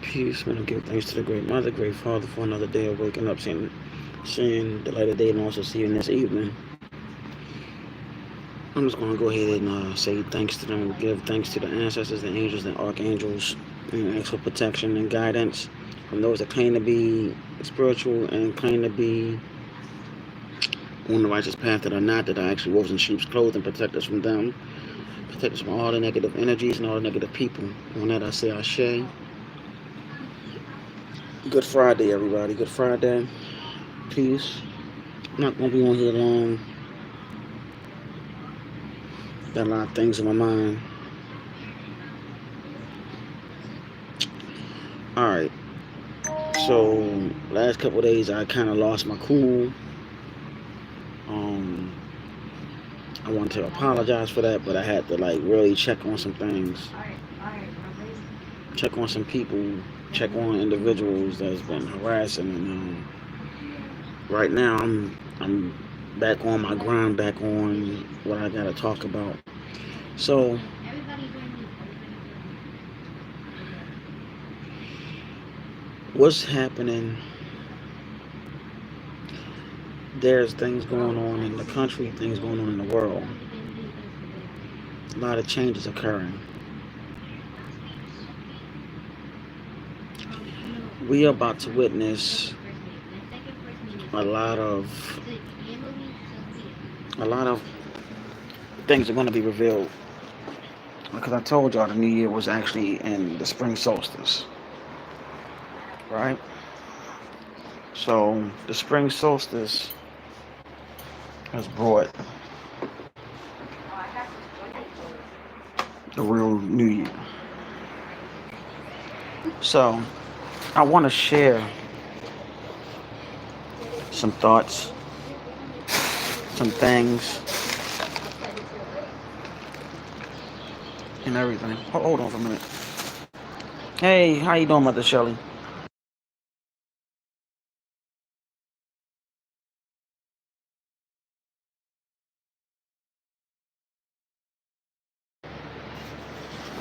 Peace. Want to give thanks to the Great Mother, Great Father, for another day of waking up, seeing the light of day, and also seeing this evening. I'm just going to go ahead and say thanks to them, give thanks to the ancestors, the angels, the archangels, and ask for protection and guidance from those that claim to be spiritual and claim to be on the righteous path that are not, that are actually wolves in sheep's clothing. Protect us from them. Protect us from all the negative energies and all the negative people. On that, I say Ashe. Good Friday, everybody. Good Friday. Peace. I'm not going to be on here long. Got a lot of things in my mind. Alright. So, last couple of days, I kind of lost my cool. I want to apologize for that, but I had to, really check on some things. Check on some people. Check on individuals that's been harassing. And right now, I'm back on my grind, back on what I got to talk about. So, what's happening? There's things going on in the country, things going on in the world. A lot of changes occurring. We are about to witness a lot of things are going to be revealed. Because I told y'all the new year was actually in the spring solstice. Right? So the spring solstice has brought the real new year. So I want to share some thoughts, some things, and everything. Hold on for a minute. Hey, how you doing, Mother Shelley?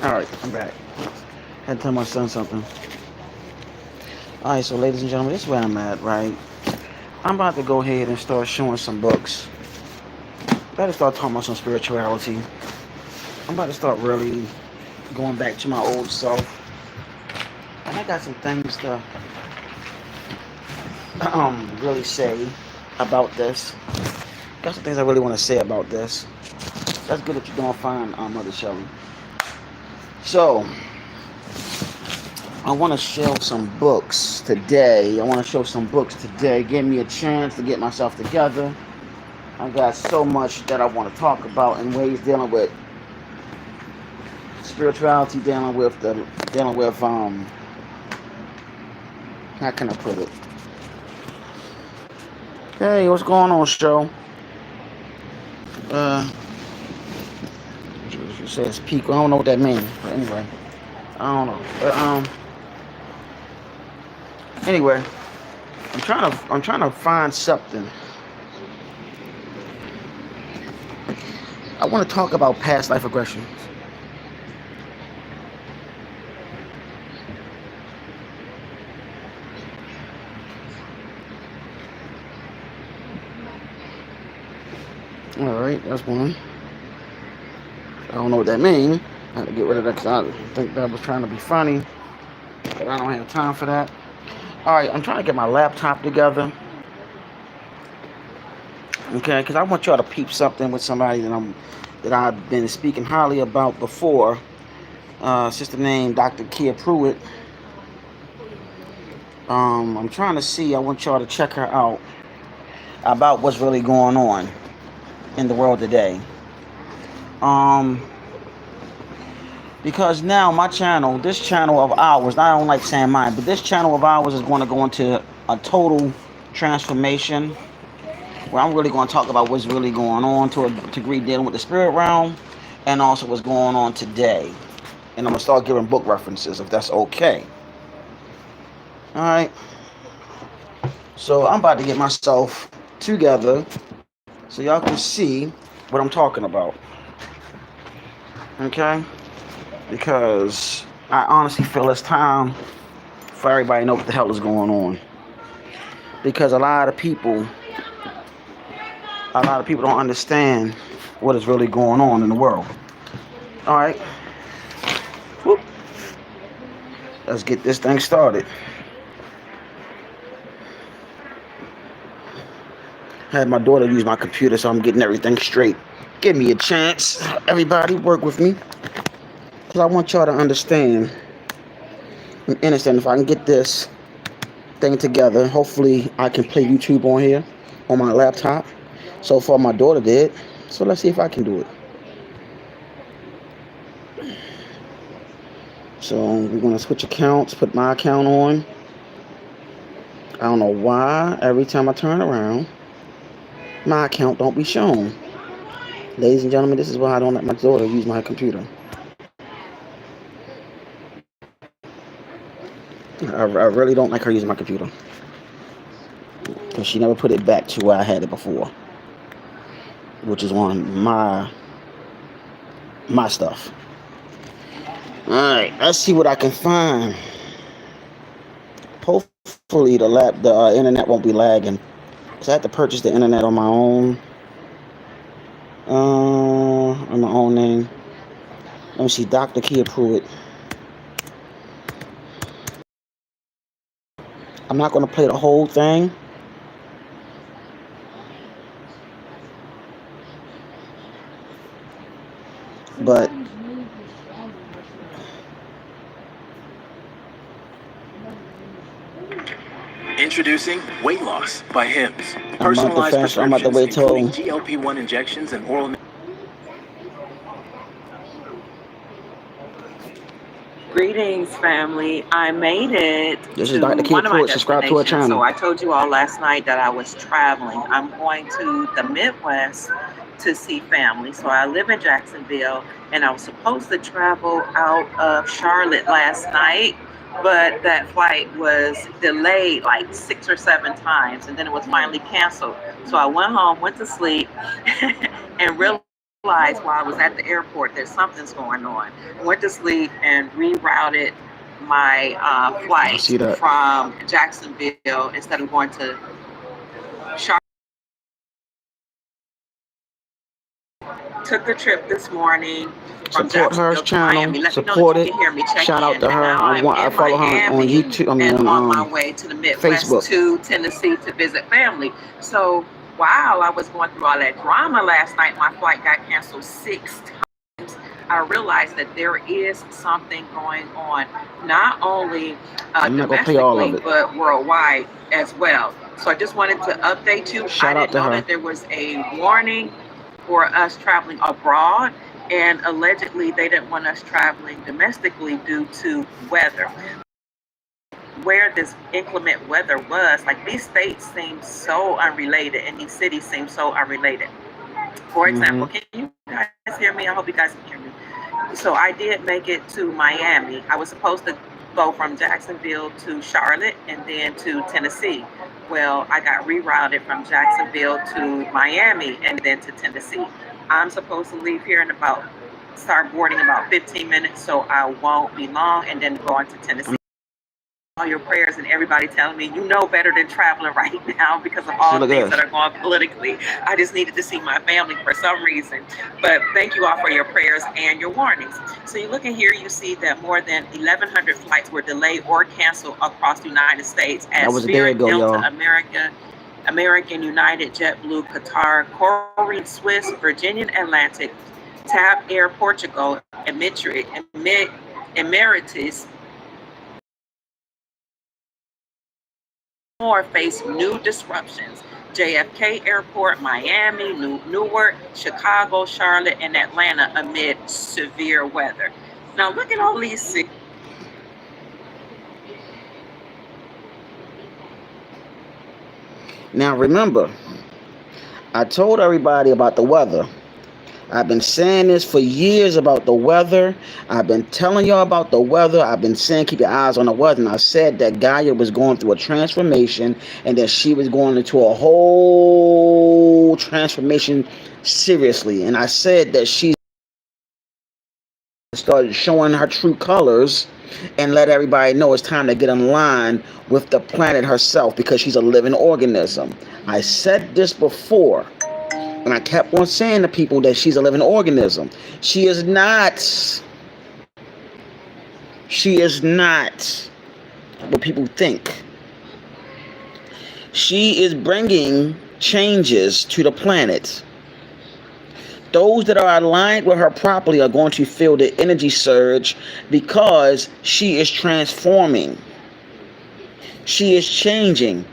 Alright, I'm back. Had to tell my son something. Alright, so ladies and gentlemen, this is where I'm at, right? I'm about to go ahead and start showing some books. Better start talking about some spirituality. I'm about to start really going back to my old self. And I got some things to really say about this. Got some things I really want to say about this. That's good that you're doing fine, Mother Shelley. So, I want to show some books today. Give me a chance to get myself together. I got so much that I want to talk about in ways dealing with spirituality, dealing with how can I put it? Hey, what's going on, show? It says peak. I don't know what that means, but anyway, I don't know. But anyway, I'm trying to find something. I want to talk about past life regressions. Alright, that's one. I don't know what that means. I had to get rid of that because I think that was trying to be funny. But I don't have time for that. Alright, I'm trying to get my laptop together. Okay, because I want y'all to peep something with somebody that I've been speaking highly about before. Sister named Dr. Kia Pruitt. I'm trying to see. I want y'all to check her out about what's really going on in the world today. Because now my channel, this channel of ours, I don't like saying mine, but this channel of ours is going to go into a total transformation where I'm really going to talk about what's really going on to a degree dealing with the spirit realm and also what's going on today. And I'm going to start giving book references if that's okay. Alright. So I'm about to get myself together so y'all can see what I'm talking about. Okay? Because I honestly feel it's time for everybody to know what the hell is going on. Because a lot of people don't understand what is really going on in the world. All right. Whoop. Let's get this thing started. I had my daughter use my computer, so I'm getting everything straight. Give me a chance. Everybody, work with me. Because I want y'all to understand. If I can get this thing together, hopefully I can play YouTube on here, on my laptop. So far, my daughter did. So let's see if I can do it. So we're going to switch accounts, put my account on. I don't know why every time I turn around, my account don't be shown. Ladies and gentlemen, this is why I don't let my daughter use my computer. I really don't like her using my computer. Because she never put it back to where I had it before. Which is on my stuff. Alright, let's see what I can find. Hopefully the internet won't be lagging. Because I had to purchase the internet on my own. On my own name. Let me see, Dr. Kia Pruitt. I'm not going to play the whole thing. But introducing Weight Loss by Hims. Personalized prescriptions including GLP-1 injections and oral. Greetings, family. I made it this to is Dr. Kia one of my Pruitt. Subscribe to our destinations. channel. So I told you all last night that I was traveling. I'm going to the Midwest to see family. So I live in Jacksonville, and I was supposed to travel out of Charlotte last night, but that flight was delayed like 6 or 7 times, and then it was finally canceled. So I went home, went to sleep, and realized while I was at the airport that something's going on. I went to sleep and rerouted my flight from Jacksonville instead of going to Charlotte. Took the trip this morning from Support her channel. Support it. Shout out to her. I follow her on YouTube. On my way to the Midwest Facebook. To Tennessee to visit family. So while I was going through all that drama last night, my flight got canceled 6 times. I realized that there is something going on, not only domestically, but worldwide as well. So I just wanted to update you. I didn't know that there was a warning for us traveling abroad, and allegedly they didn't want us traveling domestically due to weather. Where this inclement weather was, like these states seem so unrelated and these cities seem so unrelated. For example, can you guys hear me? I hope you guys can hear me. So I did make it to Miami. I was supposed to go from Jacksonville to Charlotte and then to Tennessee. Well, I got rerouted from Jacksonville to Miami and then to Tennessee. I'm supposed to leave here in start boarding about 15 minutes, so I won't be long, and then go into Tennessee. All your prayers and everybody telling me you know better than traveling right now because of all the things that are going politically. I just needed to see my family for some reason. But thank you all for your prayers and your warnings. So you look in here, you see that more than 1,100 flights were delayed or canceled across the United States as Spirit, Delta, American, United, JetBlue, Qatar, Korean, Swiss, Virginian Atlantic, TAP Air Portugal, Emirates, more face new disruptions. JFK Airport, Miami, Newark, Chicago, Charlotte, and Atlanta amid severe weather. Now look at all these cities. Now remember, I told everybody about the weather. I've been saying this for years about the weather. I've been telling y'all about the weather. I've been saying keep your eyes on the weather. And I said that Gaia was going through a transformation and that she was going into a whole transformation seriously. And I said that she started showing her true colors and let everybody know it's time to get in line with the planet herself, because she's a living organism. I said this before, and I kept on saying to people that she's a living organism. She is not. She is not what people think. She is bringing changes to the planet. Those that are aligned with her properly are going to feel the energy surge, because she is transforming. She is changing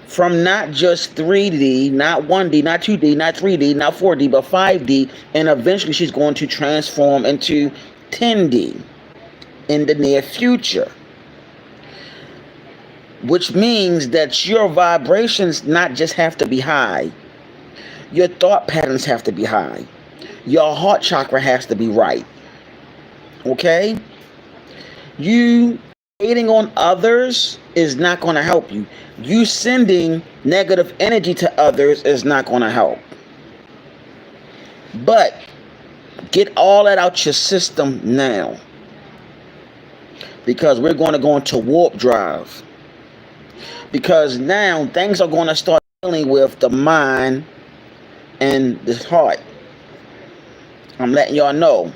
from not just 3D, not 1D, not 2D, not 3D, not 4D, but 5D. And eventually she's going to transform into 10D in the near future. Which means that your vibrations not just have to be high. Your thought patterns have to be high. Your heart chakra has to be right. Okay? You hating on others is not going to help you. You sending negative energy to others is not going to help. But get all that out your system now, because we're going to go into warp drive. Because now things are going to start dealing with the mind and the heart. I'm letting y'all know.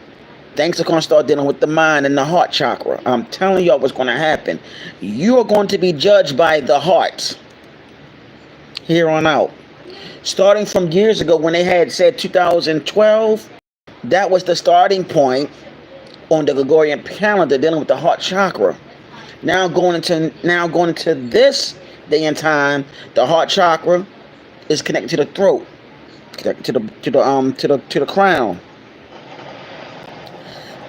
Things are going to start dealing with the mind and the heart chakra. I'm telling y'all what's going to happen. You are going to be judged by the heart here on out. Starting from years ago when they had said 2012, that was the starting point on the Gregorian calendar dealing with the heart chakra. Now going into this day and time, the heart chakra is connected to the throat, connected to the crown.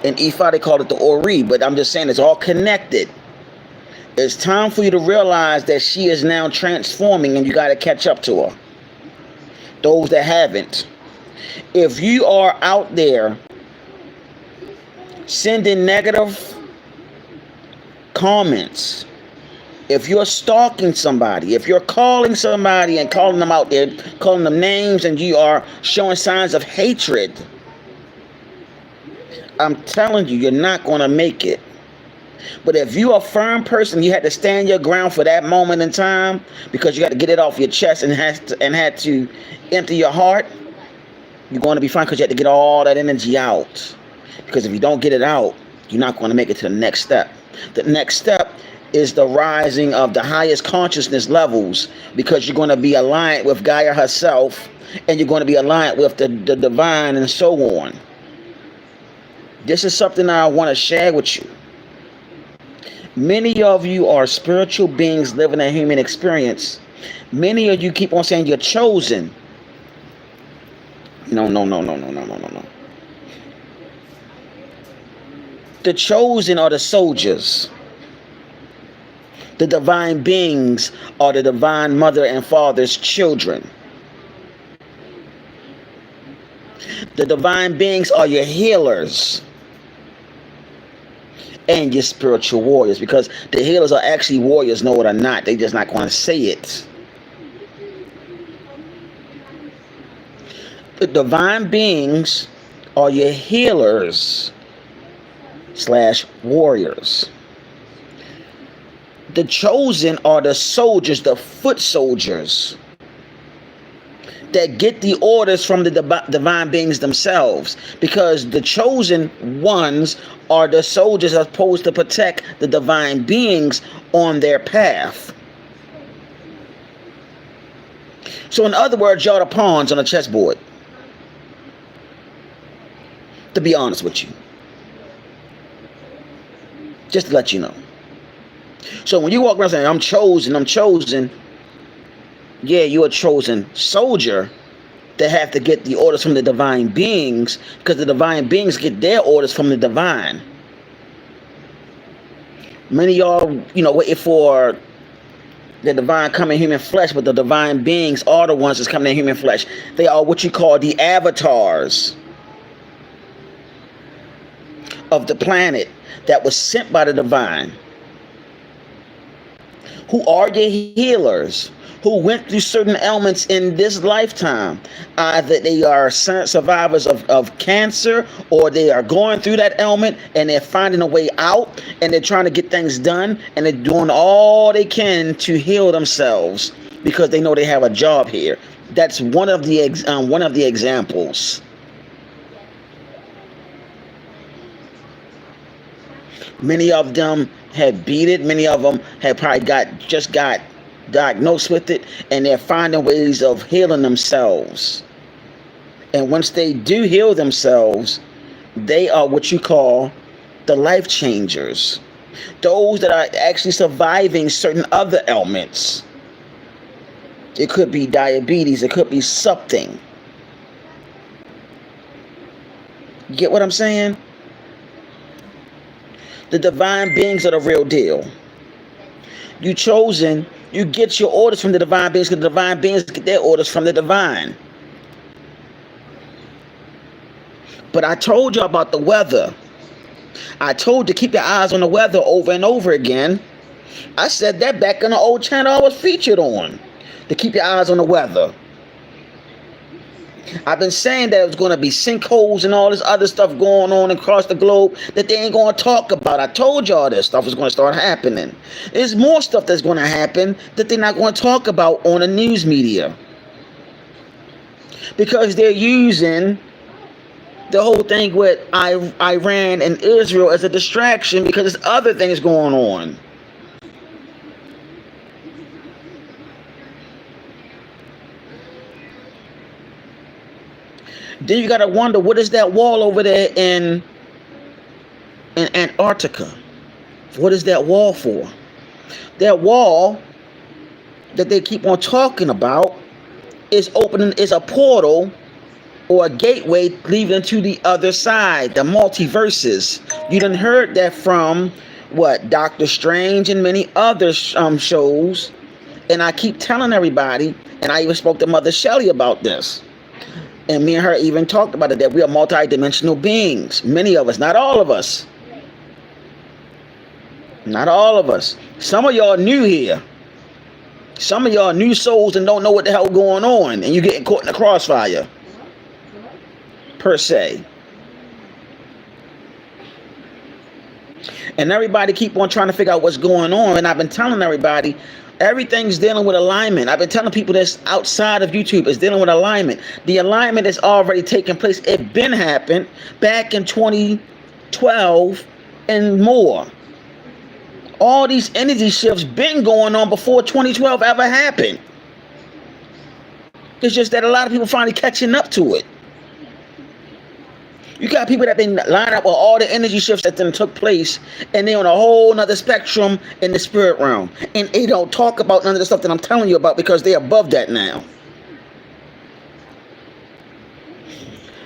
In Ifa they call it the Ori, but I'm just saying it's all connected. It's time for you to realize that she is now transforming, and you got to catch up to her. Those that haven't. If you are out there sending negative comments, if you're stalking somebody, if you're calling somebody and calling them out there, calling them names, and you are showing signs of hatred, I'm telling you, you're not going to make it. But if you're a firm person, you had to stand your ground for that moment in time, because you got to get it off your chest and had to empty your heart, you're going to be fine, because you had to get all that energy out. Because if you don't get it out, you're not going to make it to the next step. The next step is the rising of the highest consciousness levels, because you're going to be aligned with Gaia herself, and you're going to be aligned with the divine, and so on. This is something I want to share with you. Many of you are spiritual beings living a human experience. Many of you keep on saying you're chosen. No. The chosen are the soldiers. The divine beings are the divine mother and father's children. The divine beings are your healers and your spiritual warriors, because the healers are actually warriors, know it or not. They just not going to say it. The divine beings are your healers / warriors. The chosen are the soldiers, the foot soldiers, that get the orders from the divine beings themselves, because the chosen ones are the soldiers that are supposed to protect the divine beings on their path. So in other words, y'all the pawns on a chessboard, to be honest with you, just to let you know. So when you walk around saying I'm chosen, yeah, you're a chosen soldier that have to get the orders from the divine beings, because the divine beings get their orders from the divine. Many of y'all, waiting for the divine come in human flesh, but the divine beings are the ones that's coming in human flesh. They are what you call the avatars of the planet that was sent by the divine. who are your healers, who went through certain ailments in this lifetime. Either they are survivors of cancer, or they are going through that ailment and they're finding a way out, and they're trying to get things done, and they're doing all they can to heal themselves because they know they have a job here. That's one of the examples. Many of them had beat it. Many of them had probably got diagnosed with it, and they're finding ways of healing themselves. And once they do heal themselves, they are what you call the life changers. Those that are actually surviving certain other ailments. It could be diabetes. It could be something. You get what I'm saying? The divine beings are the real deal. You chosen, you get your orders from the divine beings, because the divine beings get their orders from the divine. But I told you about the weather. I told you to keep your eyes on the weather over and over again. I said that back on the old channel I was featured on, to keep your eyes on the weather. I've been saying that it was going to be sinkholes and all this other stuff going on across the globe that they ain't going to talk about. I told y'all this stuff was going to start happening. There's more stuff that's going to happen that they're not going to talk about on the news media, because they're using the whole thing with Iran and Israel as a distraction, because there's other things going on. Then you got to wonder, what is that wall over there in Antarctica? What is that wall for? That wall that they keep on talking about is a portal or a gateway leading to the other side, the multiverses. You done heard that from Doctor Strange and many other shows. And I keep telling everybody, and I even spoke to Mother Shelley about this. And me and her even talked about it, that we are multidimensional beings. Many of us, not all of us. Not all of us. Some of y'all new here. Some of y'all new souls and don't know what the hell going on. And you're getting caught in the crossfire. Per se. And everybody keep on trying to figure out what's going on. And I've been telling everybody, everything's dealing with alignment. I've been telling people this outside of YouTube is dealing with alignment. The alignment is already taking place. It been happened back in 2012 and more. All these energy shifts been going on before 2012 ever happened. It's just that a lot of people finally catching up to it. You got people that been lined up with all the energy shifts that then took place, and they're on a whole nother spectrum in the spirit realm. And they don't talk about none of the stuff that I'm telling you about, because they're above that now.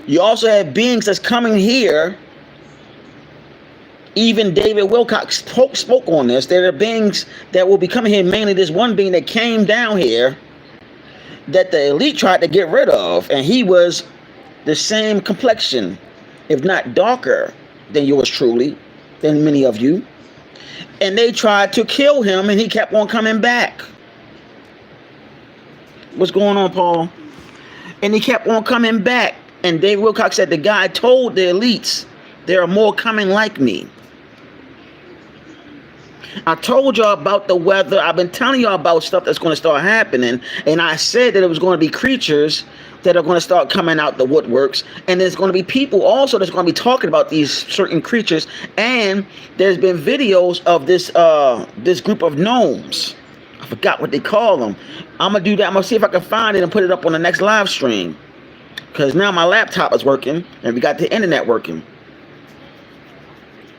You also have beings that's coming here. Even David Wilcock spoke on this. There are beings that will be coming here. Mainly this one being that came down here that the elite tried to get rid of, and he was the same complexion, if not darker than yours truly, than many of you. And they tried to kill him, and he kept on coming back. What's going on, Paul? And he kept on coming back. And David Wilcock said, the guy told the elites, there are more coming like me. I told y'all about the weather. I've been telling y'all about stuff that's going to start happening. And I said that it was going to be creatures that are going to start coming out the woodworks. And there's going to be people also that's going to be talking about these certain creatures. And there's been videos of this group of gnomes. I forgot what they call them. I'm going to do that. I'm going to see if I can find it and put it up on the next live stream. Because now my laptop is working and we got the internet working.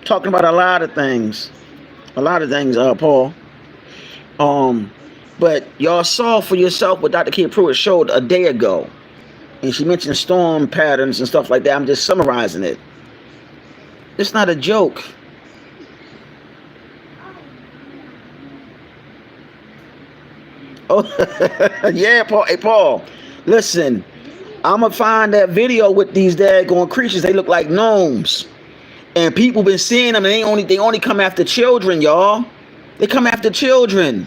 Talking about a lot of things. Paul. But y'all saw for yourself what Dr. Kia Pruitt showed a day ago. And she mentioned storm patterns and stuff like that. I'm just summarizing it. It's not a joke. Oh, yeah, Paul. Hey, Paul, listen. I'm going to find that video with these daggone creatures. They look like gnomes. And people been seeing them, and they only come after children, y'all. They come after children.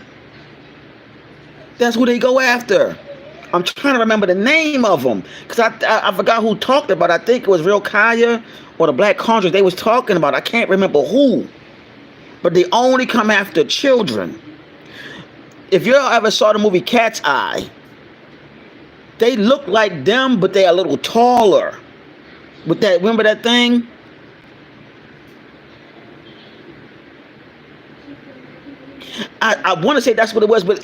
That's who they go after. I'm trying to remember the name of them because I forgot who talked about it. I think it was Real Kaya or the Black Conjurers. They was talking about it. I can't remember who. But they only come after children. If you ever saw the movie Cat's Eye, they look like them, but they're a little taller. With that, remember that thing? I want to say that's what it was, but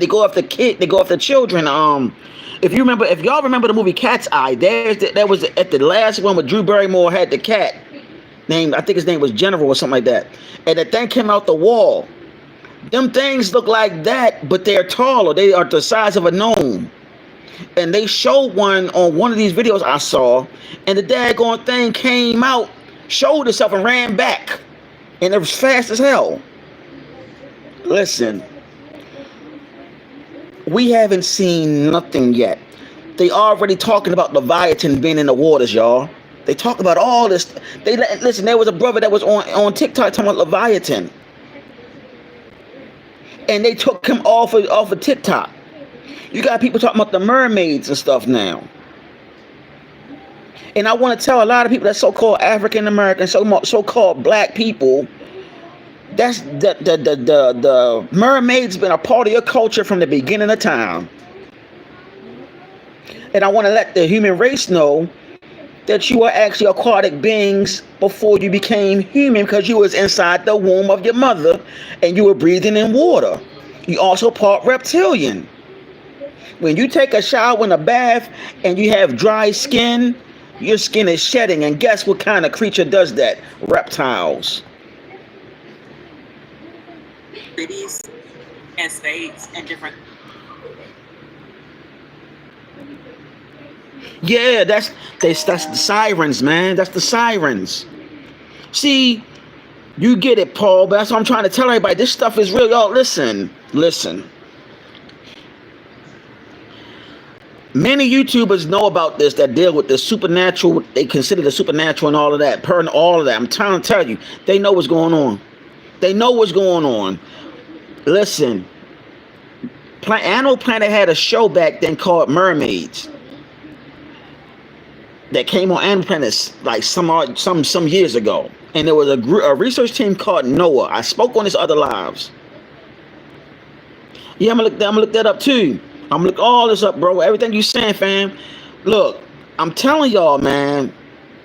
they go after they go after children. If y'all remember the movie Cat's Eye, that was at the last one where Drew Barrymore had the cat named, I think his name was General or something like that, and that thing came out the wall. Them things look like that, but they're taller. They are the size of a gnome. And they showed one on one of these videos I saw, and the daggone thing came out, showed itself, and ran back, and it was fast as hell. Listen, we haven't seen nothing yet. They already talking about Leviathan being in the waters, y'all. They talk about all this. Listen, there was a brother that was on TikTok talking about Leviathan, and they took him off of TikTok. You got people talking about the mermaids and stuff now. And I want to tell a lot of people that so-called African American, so-called black people, that's the mermaids been a part of your culture from the beginning of time. And I want to let the human race know that you are actually aquatic beings before you became human, because you was inside the womb of your mother and you were breathing in water. You also part reptilian. When you take a shower in a bath and you have dry skin, your skin is shedding. And guess what kind of creature does that? Reptiles. Cities and states and different. Yeah, that's the sirens, man. That's the sirens. See, you get it, Paul, but that's what I'm trying to tell everybody. This stuff is real. Y'all, listen. Many YouTubers know about this that deal with the supernatural. They consider the supernatural and all of that, all of that. I'm trying to tell you, they know what's going on. They know what's going on. Listen, Animal Planet had a show back then called Mermaids that came on Animal Planet like some years ago, and there was a research team called NOAA. I spoke on this other lives. Yeah, I'm gonna look that up too. I'm gonna look all this up, bro. Everything you saying, fam. Look, I'm telling y'all, man,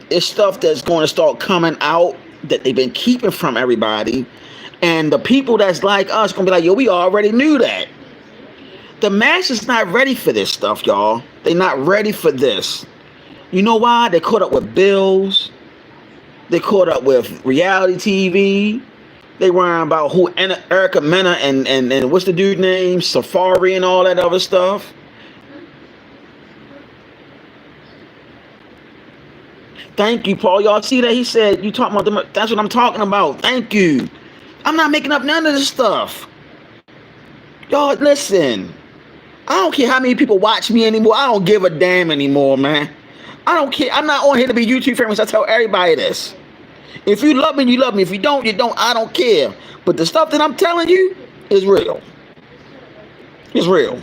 it's stuff that's going to start coming out that they've been keeping from everybody. And the people that's like us gonna be like, yo, we already knew that. The masses not ready for this stuff, y'all. They not ready for this. You know why? They caught up with bills. They caught up with reality TV. They worrying about who Erica Mena and what's the dude name? Safari and all that other stuff. Thank you, Paul. Y'all see that? He said, you talking about them. That's what I'm talking about. Thank you. I'm not making up none of this stuff. Y'all, listen. I don't care how many people watch me anymore. I don't give a damn anymore, man. I don't care. I'm not on here to be YouTube famous. I tell everybody this. If you love me, you love me. If you don't, you don't. I don't care. But the stuff that I'm telling you is real. It's real.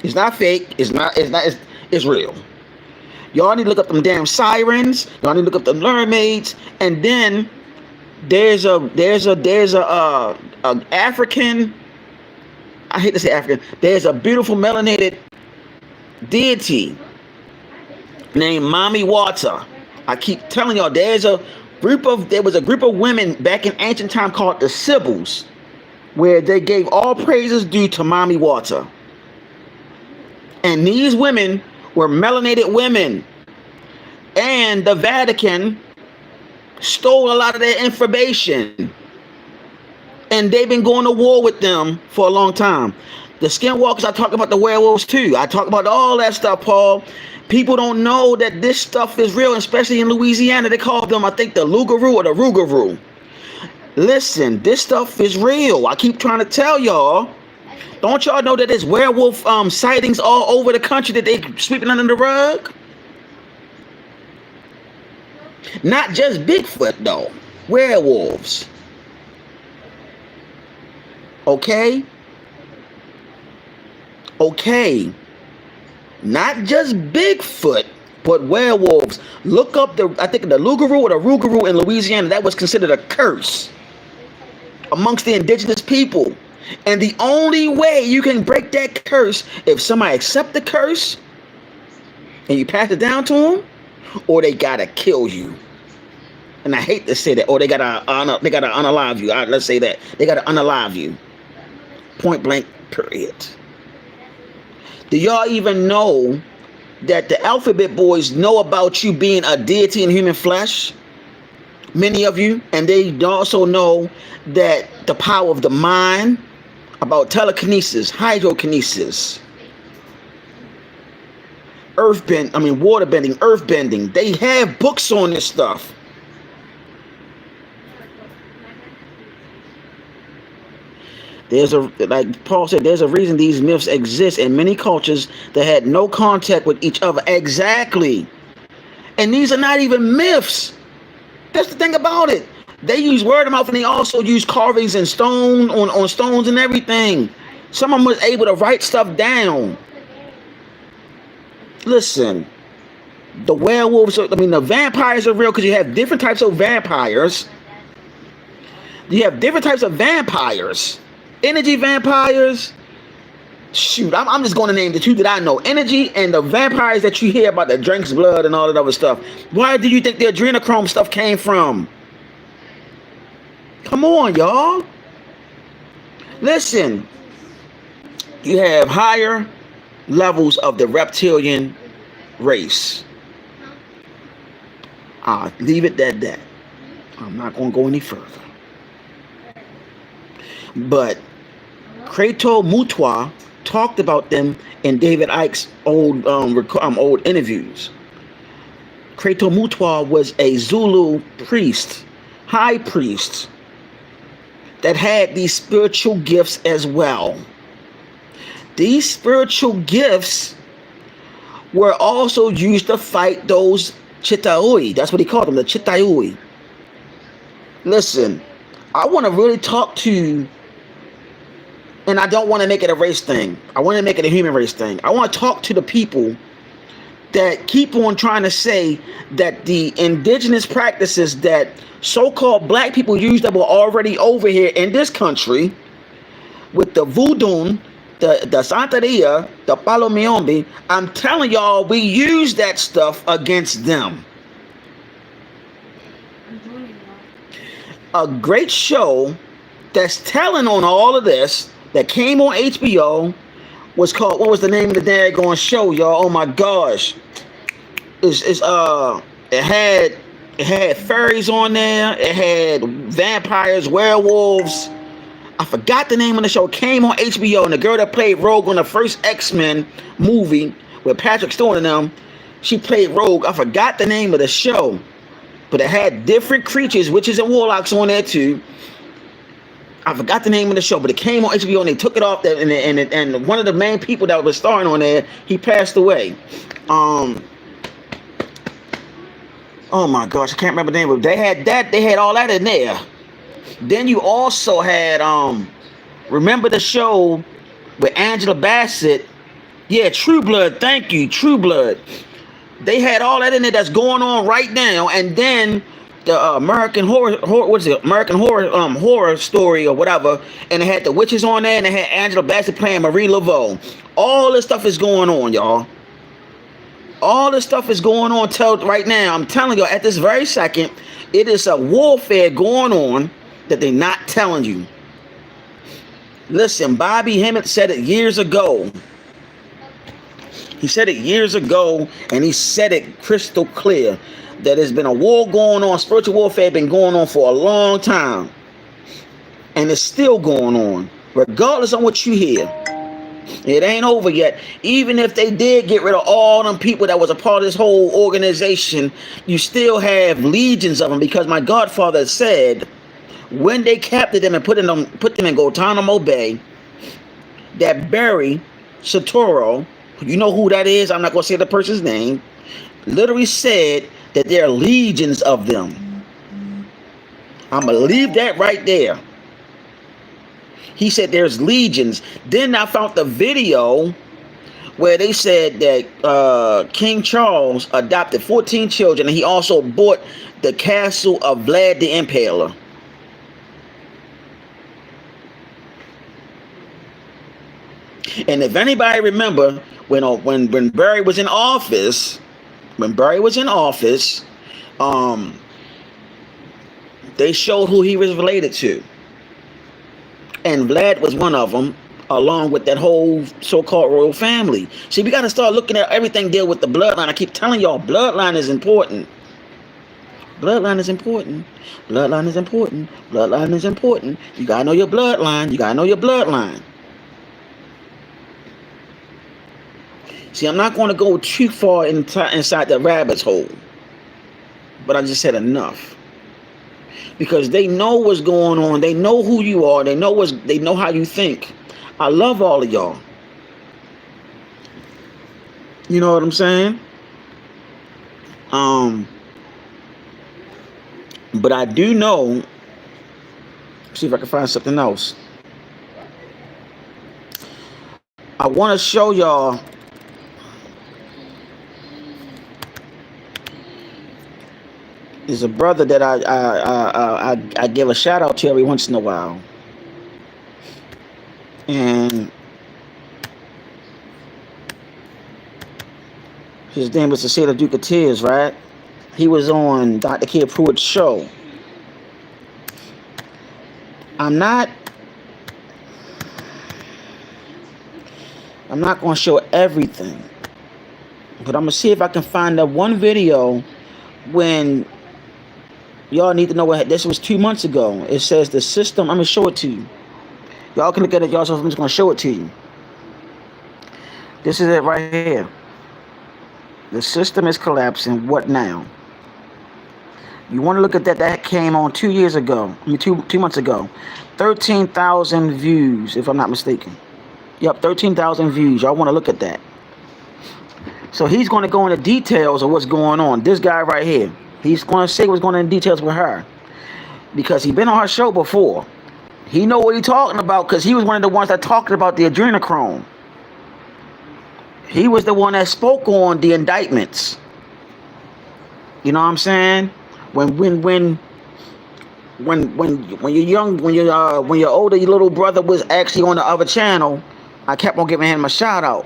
It's not fake. It's real. Y'all need to look up them damn sirens. Y'all need to look up the mermaids. And then there's a African. I hate to say African. There's a beautiful melanated deity named Mami Wata. I keep telling y'all, there was a group of women back in ancient time called the Sibyls, where they gave all praises due to Mami Wata. And these women were melanated women. And the Vatican stole a lot of their information. And they've been going to war with them for a long time. The skinwalkers, I talk about the werewolves too. I talk about all that stuff, Paul. People don't know that this stuff is real, especially in Louisiana. They call them, I think, the Lugaroo or the Rougarou. Listen, this stuff is real. I keep trying to tell y'all. Don't y'all know that there's werewolf sightings all over the country that they sweeping under the rug? Not just Bigfoot, though. Werewolves. Okay? Okay, not just Bigfoot, but werewolves. Look up I think the Lougarou or the Rougarou in Louisiana. That was considered a curse amongst the indigenous people. And the only way you can break that curse, if somebody accept the curse and you pass it down to them, or they gotta kill you. And I hate to say that, or they gotta unalive you. Let's say that they gotta unalive you. Point blank. Period. Do y'all even know that the Alphabet Boys know about you being a deity in human flesh? Many of you, and they also know that the power of the mind, about telekinesis, hydrokinesis, water bending, earth bending. They have books on this stuff. Like Paul said, there's a reason these myths exist in many cultures that had no contact with each other. Exactly. And these are not even myths. That's the thing about it. They use word of mouth, and they also use carvings in stone, on stones and everything. Someone was able to write stuff down. Listen, the werewolves, the vampires are real because you have different types of vampires. You have different types of vampires. Energy vampires. Shoot, I'm just going to name the two that I know. Energy and the vampires that you hear about that drinks blood and all that other stuff. Where do you think the adrenochrome stuff came from? Come on, y'all. Listen. You have higher levels of the reptilian race. I'll leave it at that. I'm not going to go any further. But Kratos Mutwa talked about them in David Icke's old interviews. Kratos Mutwa was a Zulu priest, high priest, that had these spiritual gifts as well. These spiritual gifts were also used to fight those Chitauri. That's what he called them, the Chitauri. Listen, I want to really talk to, and I don't want to make it a race thing. I want to make it a human race thing. I want to talk to the people that keep on trying to say that the indigenous practices that so-called black people used that were already over here in this country, with the voodoo, the Santeria, the Palo Mayombe, I'm telling y'all, we use that stuff against them. A great show that's telling on all of this that came on HBO was called, what was the name of the daggone show, y'all? Oh my gosh. It had fairies on there. It had vampires, werewolves. I forgot the name of the show. It came on HBO, and the girl that played Rogue on the first X-Men movie with Patrick Stewart and them, she played Rogue. I forgot the name of the show, but it had different creatures, witches and warlocks on there too. I forgot the name of the show, but it came on HBO and they took it off there, and one of the main people that was starring on there, he passed away. Oh my gosh, I can't remember the name of it. They had that, they had all that in there. Then you also had remember the show with Angela Bassett? Yeah, True Blood. Thank you, True Blood. They had all that in there that's going on right now. And then the American Horror Story or whatever, and they had the witches on there, and they had Angela Bassett playing Marie Laveau. All this stuff is going on, y'all. All this stuff is going on right now. I'm telling you, at this very second, it is a warfare going on that they're not telling you. Listen, Bobby Hemmett said it years ago. He said it years ago, and he said it crystal clear that there's been a war going on, spiritual warfare been going on for a long time. And it's still going on, regardless of what you hear. It ain't over yet. Even if they did get rid of all them people that was a part of this whole organization, you still have legions of them, because my godfather said when they captured them and put them in Guantanamo Bay, that Barry Soetoro, you know who that is, I'm not going to say the person's name, literally said that there are legions of them. I'm going to leave that right there. He said there's legions. Then I found the video where they said that King Charles adopted 14 children, and he also bought the castle of Vlad the Impaler. And if anybody remember, when Barry was in office, they showed who he was related to, and Vlad was one of them, along with that whole so-called royal family. See, we got to start looking at everything deal with the bloodline. I keep telling y'all, bloodline is important. Bloodline is important. Bloodline is important. Bloodline is important. You gotta know your bloodline. You gotta know your bloodline. See, I'm not going to go too far inside the rabbit's hole, but I just said enough, because they know what's going on. They know who you are. They know how you think. I love all of y'all. You know what I'm saying? But I do know. See if I can find something else. I want to show y'all. There's a brother that I give a shout out to every once in a while, and his name was the Duke of Tears, right? He was on Dr. Kid Pruitt's show. I'm not going to show everything, but I'm going to see if I can find that one video when y'all need to know what this was 2 months ago. It says the system. I'm going to show it to you. Y'all can look at it yourself. I'm just going to show it to you. This is it right here. The system is collapsing. What now? You want to look at that. That came on 2 years ago. I mean, two months ago. 13,000 views, if I'm not mistaken. Yep, 13,000 views. Y'all want to look at that. So he's going to go into details of what's going on. This guy right here. He's going to say what's going on in details with her, because he's been on her show before. He know what he's talking about, because he was one of the ones that talked about the adrenochrome. He was the one that spoke on the indictments. You know what I'm saying? When you're young, when your older little brother was actually on the other channel, I kept on giving him a shout out,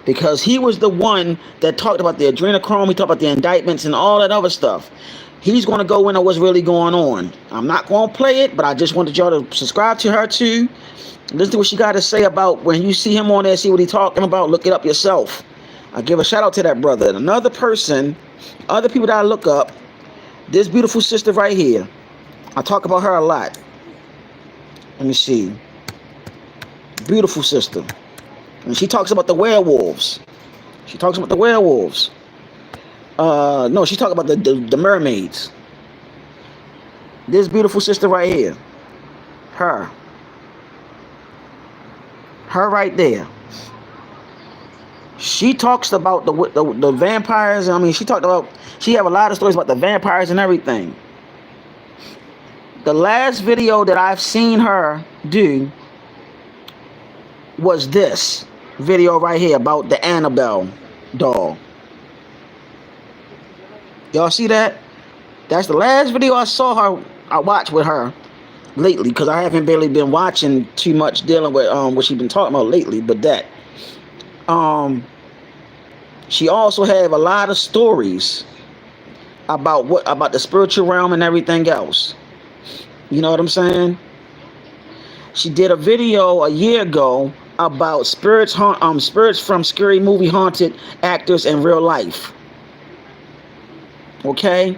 because he was the one that talked about the adrenochrome. He talked about the indictments and all that other stuff. He's going to go into what's really going on. I'm not going to play it, but I just wanted y'all to subscribe to her too. Listen to what she got to say about when you see him on there, see what he's talking about. Look it up yourself. I give a shout out to that brother. And another person, other people that I look up, this beautiful sister right here. I talk about her a lot. Let me see. Beautiful sister. And she talks about the werewolves. She talks about the werewolves. No, she talks about the mermaids. This beautiful sister right here. Her right there. She talks about the vampires. I mean, she have a lot of stories about the vampires and everything. The last video that I've seen her do was this video right here about the Annabelle doll. Y'all see that? That's the last video I watched with her lately, because I haven't barely been watching too much dealing with what she's been talking about lately. But that she also have a lot of stories about the spiritual realm and everything else. You know what I'm saying? She did a video a year ago about spirits from Scary Movie haunted actors in real life. Okay?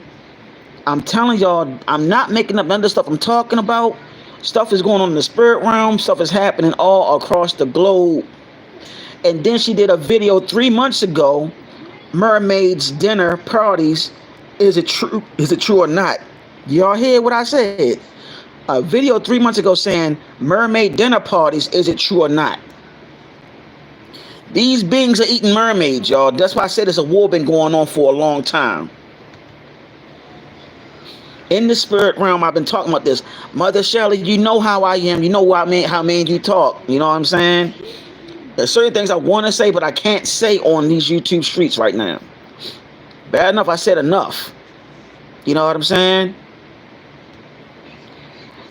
I'm telling y'all, I'm not making up none of the stuff I'm talking about. Stuff is going on in the spirit realm. Stuff is happening all across the globe. And then she did a video 3 months ago, mermaids dinner parties. Is it true or not? Y'all hear what I said? A video 3 months ago saying mermaid dinner parties, is it true or not? These beings are eating mermaids, y'all. That's why I said there's a war been going on for a long time. In the spirit realm, I've been talking about this. Mother Shelley, you know how I am. You know what I mean, how me and you talk. You know what I'm saying? There's certain things I want to say, but I can't say on these YouTube streets right now. Bad enough, I said enough. You know what I'm saying?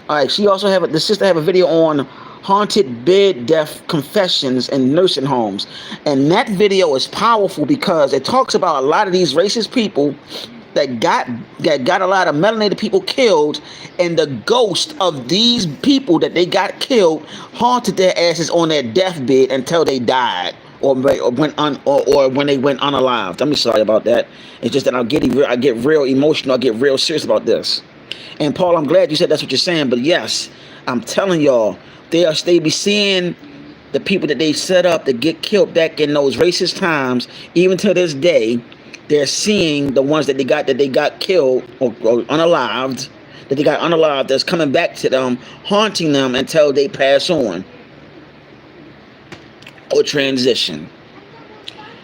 All right, she also the sister have a video on haunted bed death confessions in nursing homes. And that video is powerful because it talks about a lot of these racist people that got a lot of melanated people killed, and the ghost of these people that they got killed haunted their asses on their deathbed until they died or when they went unalived. I'm sorry about that. It's just that I get real emotional. I get real serious about this. And Paul, I'm glad you said that's what you're saying. But yes, I'm telling y'all, they be seeing the people that they set up to get killed back in those racist times. Even to this day, they're seeing the ones that they got killed or unalived, that's coming back to them, haunting them until they pass on or transition.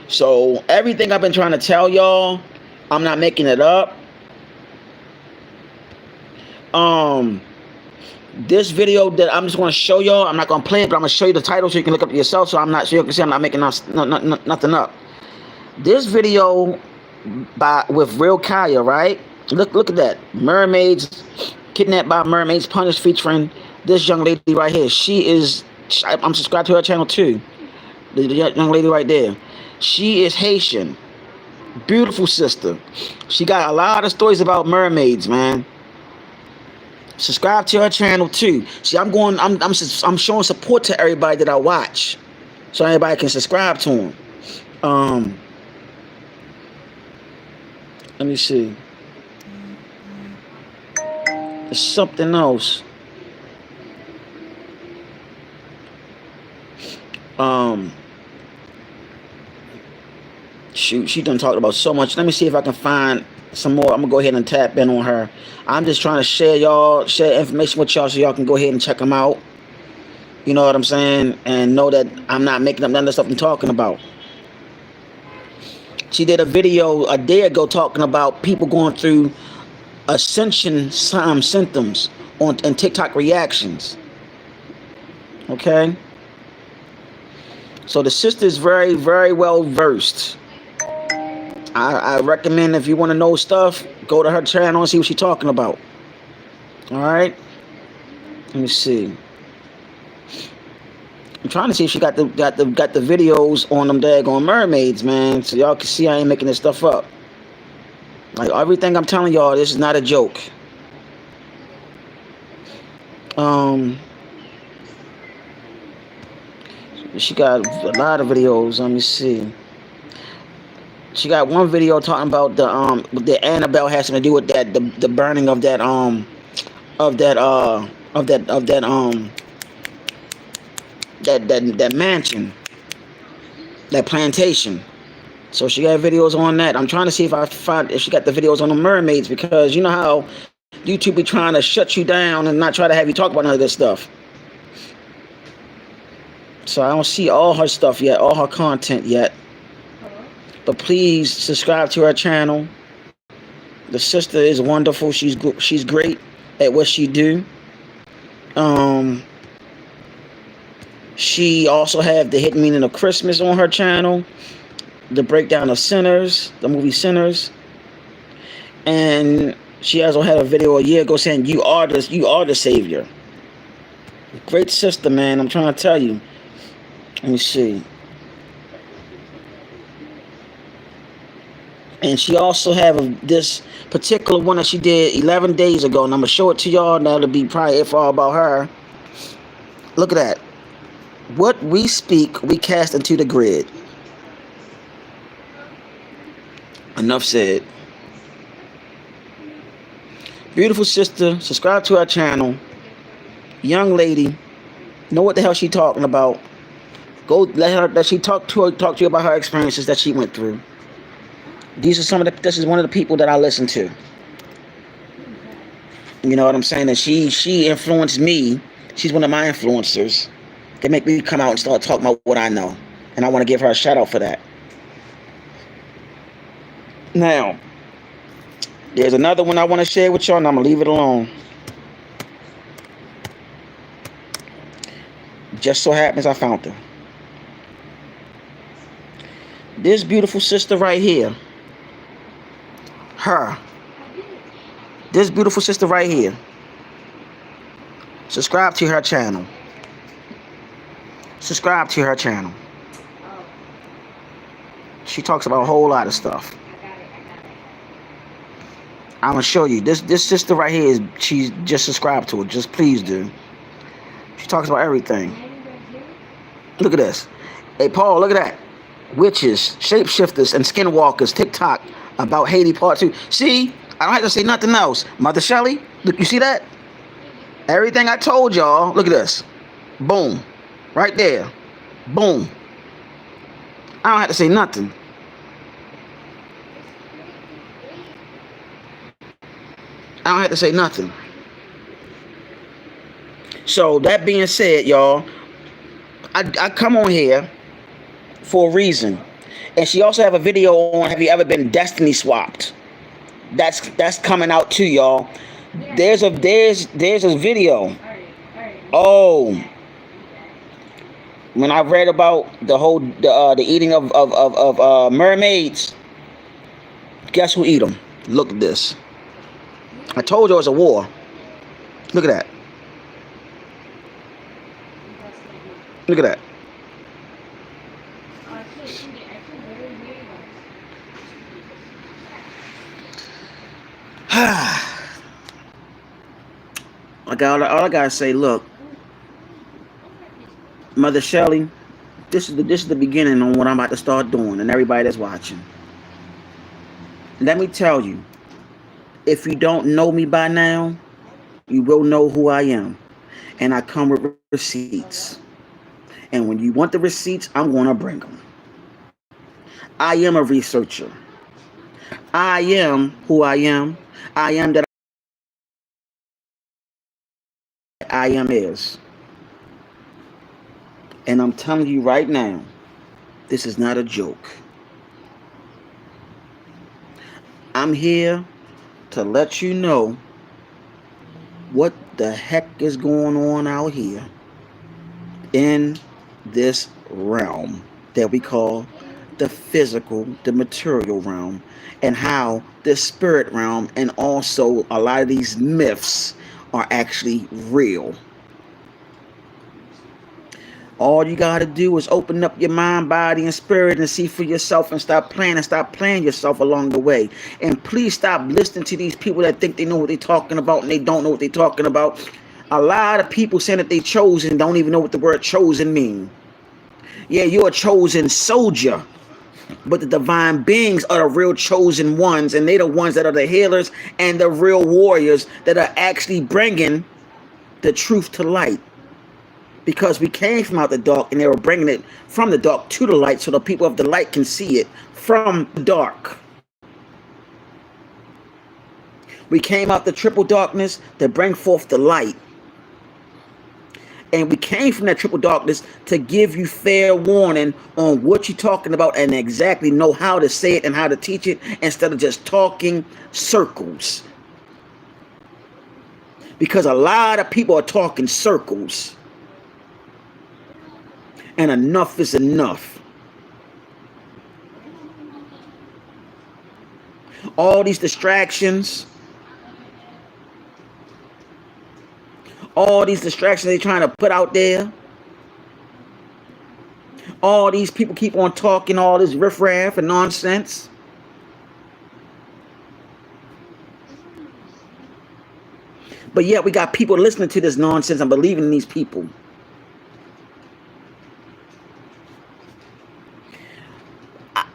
So everything I've been trying to tell y'all, I'm not making it up. This video that I'm just going to show y'all, I'm not going to play it, but I'm going to show you the title so you can look up yourself. So you can see I'm not making nothing up. This video with Real Kaya, right? Look at that. Mermaids, kidnapped by mermaids, punished, featuring this young lady right here. I'm subscribed to her channel too. The young lady right there. She is Haitian. Beautiful sister. She got a lot of stories about mermaids, man. Subscribe to her channel too. See, I'm showing support to everybody that I watch, so everybody can subscribe to them. Let me see. There's something else. Shoot, she done talked about so much. Let me see if I can find some more. I'm gonna go ahead and tap in on her. I'm just trying to share information with y'all so y'all can go ahead and check them out. You know what I'm saying? And know that I'm not making up none of the stuff I'm talking about. She did a video a day ago talking about people going through ascension symptoms and TikTok reactions. Okay? So the sister is very, very well versed. I recommend, if you want to know stuff, go to her channel and see what she's talking about. All right? Let me see. I'm trying to see if she got the videos on them daggone mermaids, man, so y'all can see I ain't making this stuff up. Like, everything I'm telling y'all, this is not a joke. She got a lot of videos. Let me see. She got one video talking about the Annabelle has something to do with that, the burning of that that mansion, that plantation. So she got videos on that. I'm trying to see if she got the videos on the mermaids, because you know how YouTube be trying to shut you down and not try to have you talk about none of this stuff. So I don't see all her stuff yet, all her content yet. But please subscribe to her channel. The sister is wonderful. She's great at what she do. She also have the Hidden Meaning of Christmas on her channel, the breakdown of Sinners, the movie Sinners, and she also had a video a year ago saying you are the Savior. Great sister, man. I'm trying to tell you. Let me see. And she also have this particular one that she did 11 days ago, and I'm gonna show it to y'all. That'll be probably it for all about her. Look at that. What we speak, we cast into the grid. Enough said. Beautiful sister, subscribe to our channel. Young lady, know what the hell she talking about. Go let she talk to you about her experiences that she went through. This is one of the people that I listen to. You know what I'm saying? And she influenced me. She's one of my influencers. They make me come out and start talking about what I know. And I want to give her a shout out for that. Now, there's another one I want to share with y'all, and I'm going to leave it alone. Just so happens I found her. This beautiful sister right here. Her. This beautiful sister right here. Subscribe to her channel. Subscribe to her channel. She talks about a whole lot of stuff. I'm gonna show you. This sister right here is, she's just subscribed to it. Just please do. She talks about everything. Look at this. Hey Paul, look at that. Witches, shapeshifters, and skinwalkers. TikTok about Haiti Part 2. See, I don't have to say nothing else. Mother Shelley, look, you see that? Everything I told y'all. Look at this. Boom. Right there. Boom. I don't have to say nothing. I don't have to say nothing. So that being said, y'all, I come on here for a reason. And she also have a video on, have you ever been destiny swapped? That's coming out too, y'all. There's a video. Oh, when I read about the eating of mermaids, guess who eat them? Look at this. I told you it was a war. Look at that. Look at that. all I gotta say, look, Mother Shelley, this is the beginning on what I'm about to start doing, and everybody that's watching. Let me tell you, if you don't know me by now, you will know who I am, and I come with receipts. And when you want the receipts, I'm gonna bring them. I am a researcher. I am who I am. I am that I am is. And I'm telling you right now, this is not a joke. I'm here to let you know what the heck is going on out here in this realm that we call the physical, the material realm, and how the spirit realm and also a lot of these myths are actually real. All you got to do is open up your mind, body, and spirit and see for yourself, and stop playing yourself along the way. And please stop listening to these people that think they know what they're talking about and they don't know what they're talking about. A lot of people saying that they chosen don't even know what the word chosen means. Yeah, you're a chosen soldier, but the divine beings are the real chosen ones, and they're the ones that are the healers and the real warriors that are actually bringing the truth to light. Because we came from out the dark, and they were bringing it from the dark to the light so the people of the light can see it from the dark. We came out the triple darkness to bring forth the light. And we came from that triple darkness to give you fair warning on what you're talking about and exactly know how to say it and how to teach it instead of just talking circles. Because a lot of people are talking circles. And enough is enough. All these distractions. All these distractions they're trying to put out there. All these people keep on talking all this riffraff and nonsense. But yet we got people listening to this nonsense and believing in these people.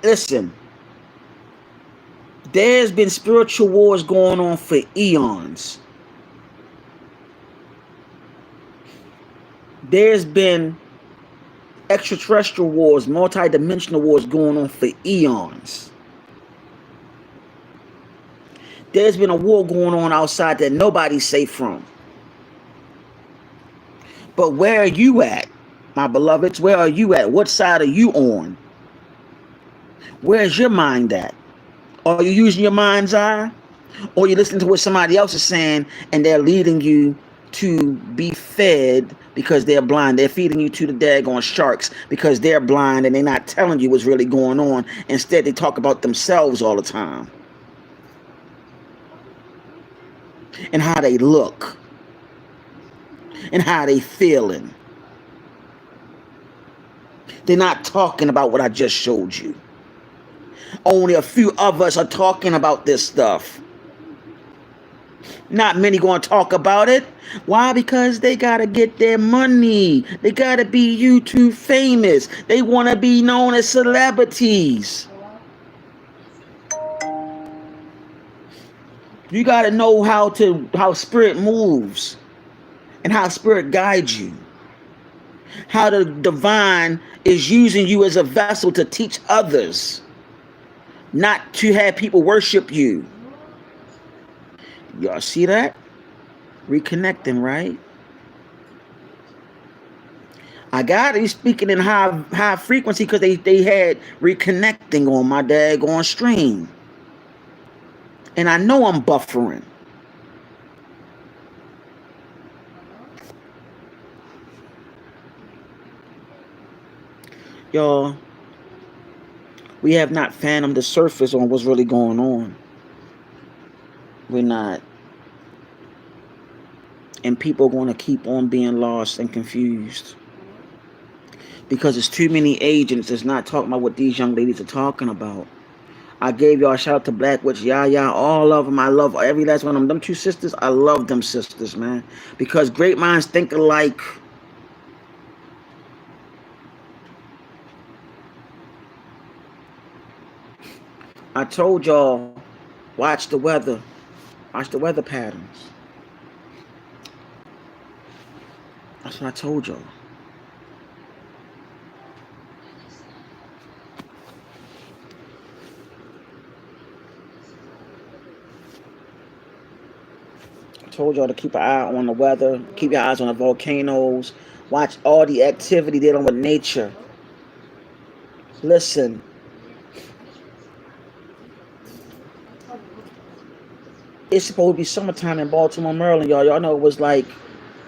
Listen, there's been spiritual wars going on for eons. There's been extraterrestrial wars, multi-dimensional wars going on for eons. There's been a war going on outside that nobody's safe from. But where are you at, my beloveds? Where are you at? What side are you on? Where's your mind at? Are you using your mind's eye? Or you listening to what somebody else is saying and they're leading you to be fed because they're blind. They're feeding you to the daggone sharks because they're blind and they're not telling you what's really going on. Instead, they talk about themselves all the time and how they look and how they feeling. They're not talking about what I just showed you. Only a few of us are talking about this stuff. Not many going to talk about it. Why? Because they got to get their money. They got to be YouTube famous. They want to be known as celebrities. You got to know how spirit moves and how spirit guides you. How the divine is using you as a vessel to teach others, not to have people worship you. Y'all see that? Reconnecting, right? I got it speaking in high frequency because they had reconnecting on my daggone stream. And I know I'm buffering. Y'all, we have not fathomed the surface on what's really going on. We're not. And people are going to keep on being lost and confused. Because there's too many agents that's not talking about what these young ladies are talking about. I gave y'all a shout out to Black Witch, Yaya, all of them. I love every last one of them. Them two sisters, I love them sisters, man. Because great minds think alike. I told y'all, watch the weather. Watch the weather patterns. That's what I told y'all. I told y'all to keep an eye on the weather. Keep your eyes on the volcanoes. Watch all the activity dealing with nature. Listen. It's supposed to be summertime in Baltimore, Maryland, y'all. Y'all know it was like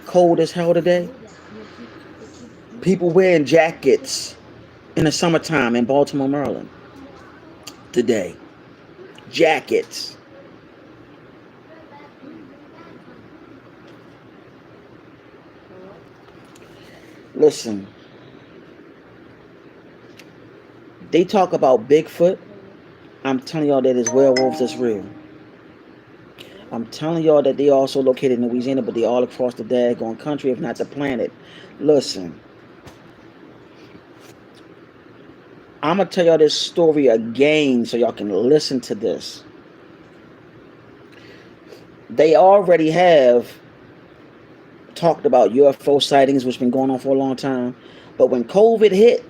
cold as hell today. People wearing jackets in the summertime in Baltimore, Maryland today. Jackets. Listen. They talk about Bigfoot. I'm telling y'all that it's werewolves that's real. I'm telling y'all that they also located in Louisiana, but they all across the daggone country, if not the planet. Listen. I'm going to tell y'all this story again so y'all can listen to this. They already have talked about UFO sightings, which has been going on for a long time. But when COVID hit,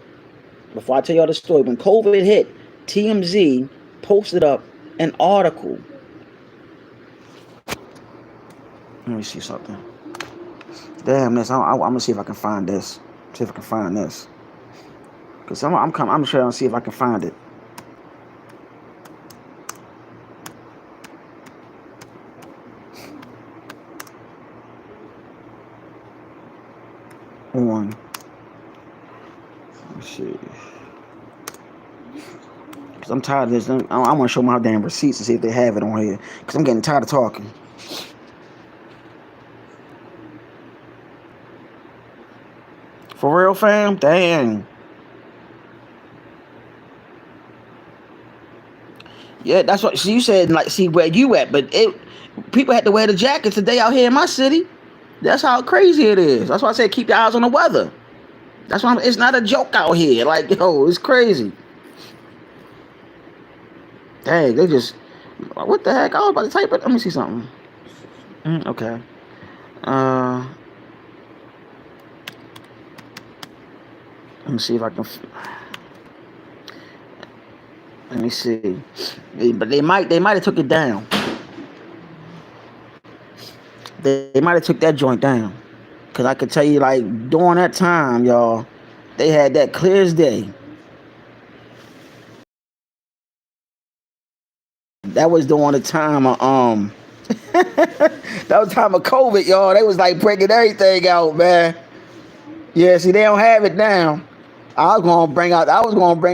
before I tell y'all the story, when COVID hit, TMZ posted up an article. Let me see something. Damn this! I'm gonna see if I can find this. See if I can find this. Cause I'm sure I'll see if I can find it. On. Let's see. Cause I'm tired of this. I want to show my damn receipts to see if they have it on here. Cause I'm getting tired of talking. For real, fam? Dang. Yeah, that's what. So you said, like, see where you at, but people had to wear the jackets today out here in my city. That's how crazy it is. That's why I said keep your eyes on the weather. That's why it's not a joke out here. Like, yo, it's crazy. Dang, they just, what the heck? I was about to type it. Let me see something. Okay. Let me see if I can. Let me see. But they might have took it down. They might have took that joint down. Cause I could tell you, like, during that time, y'all, they had that clear as day. That was during the time of that was time of COVID, y'all. They was like breaking everything out, man. Yeah, see, they don't have it now. I was gonna bring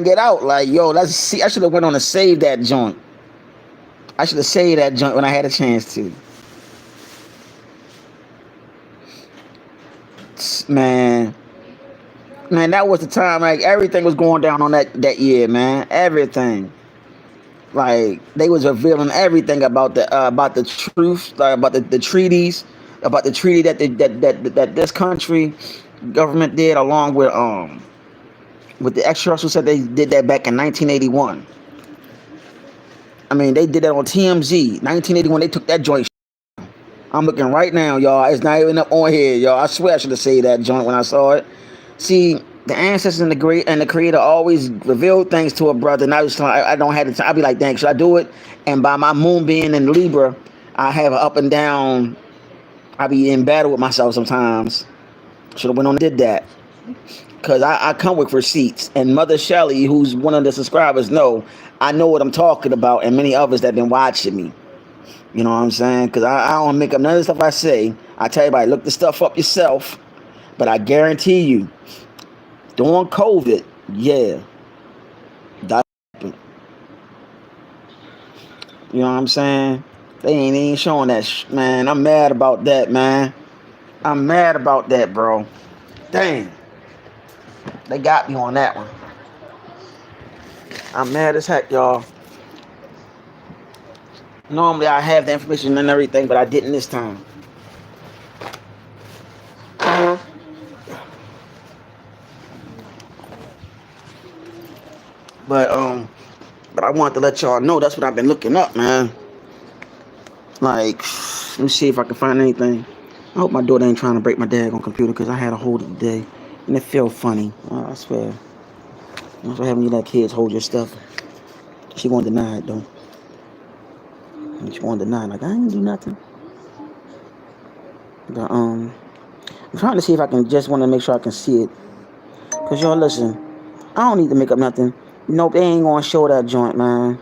it out. Like, yo, let's see. I should have went on to save that joint. I should have saved that joint when I had a chance to. Man, that was the time. Like, everything was going down on that year, man. Everything. Like, they was revealing everything about the truth, about the treaties, about the treaty that this country government did, along with the extraterrestrials. Said they did that back in 1981. I mean, they did that on TMZ. 1981, they took that joint. I'm looking right now, y'all. It's not even up on here, y'all. I swear I should have saved that joint when I saw it. See, the ancestors and the creator always revealed things to a brother, and I don't have the time. I'd be like, dang, should I do it? And by my moon being in Libra, I have an up and down. I be in battle with myself sometimes. Should have went on and did that. Because I come with receipts. And Mother Shelley, who's one of the subscribers, I know what I'm talking about, and many others that have been watching me. You know what I'm saying? Because I don't make up none of the stuff I say. I tell everybody, look the stuff up yourself. But I guarantee you, during COVID, yeah, that happened. You know what I'm saying? They ain't even showing that, man. I'm mad about that, man. I'm mad about that, bro. Dang. They got me on that one. I'm mad as heck, y'all. Normally I have the information and everything, but I didn't this time. But I wanted to let y'all know that's what I've been looking up, man. Like, let me see if I can find anything. I hope my daughter ain't trying to break my daggone computer, because I had a hold of the day, and it felt funny. I swear. That's what happens when you let kids hold your stuff. She won't deny it, though. She won't deny it. Like, I ain't do nothing. But, I'm trying to see if I can, just want to make sure I can see it. Because, y'all, listen, I don't need to make up nothing. Nope, they ain't going to show that joint, man.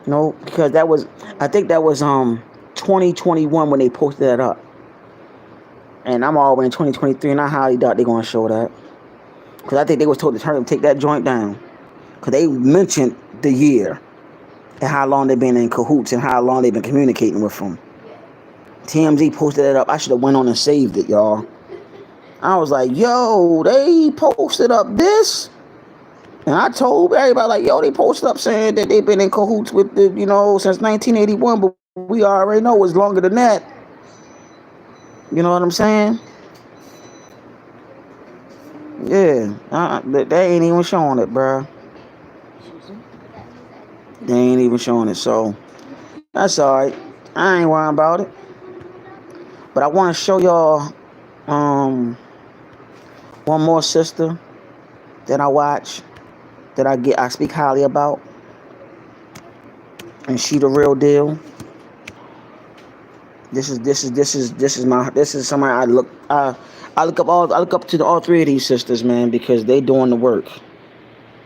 Nope, because I think that was 2021 when they posted that up. And I'm all the way in 2023, and I highly doubt they're going to show that. Because I think they was told to turn take that joint down. Because they mentioned the year and how long they've been in cahoots and how long they've been communicating with them. TMZ posted it up. I should have went on and saved it, y'all. I was like, yo, they posted up this. And I told everybody, like, yo, they posted up saying that they've been in cahoots with the, since 1981, but we already know it's longer than that. You know what I'm saying? Yeah, they ain't even showing it, bro. They ain't even showing it, so that's all right. I ain't worrying about it. But I want to show y'all one more sister that I watch, that I speak highly about, and she the real deal. This is somebody I look up to all three of these sisters, man, because they doing the work.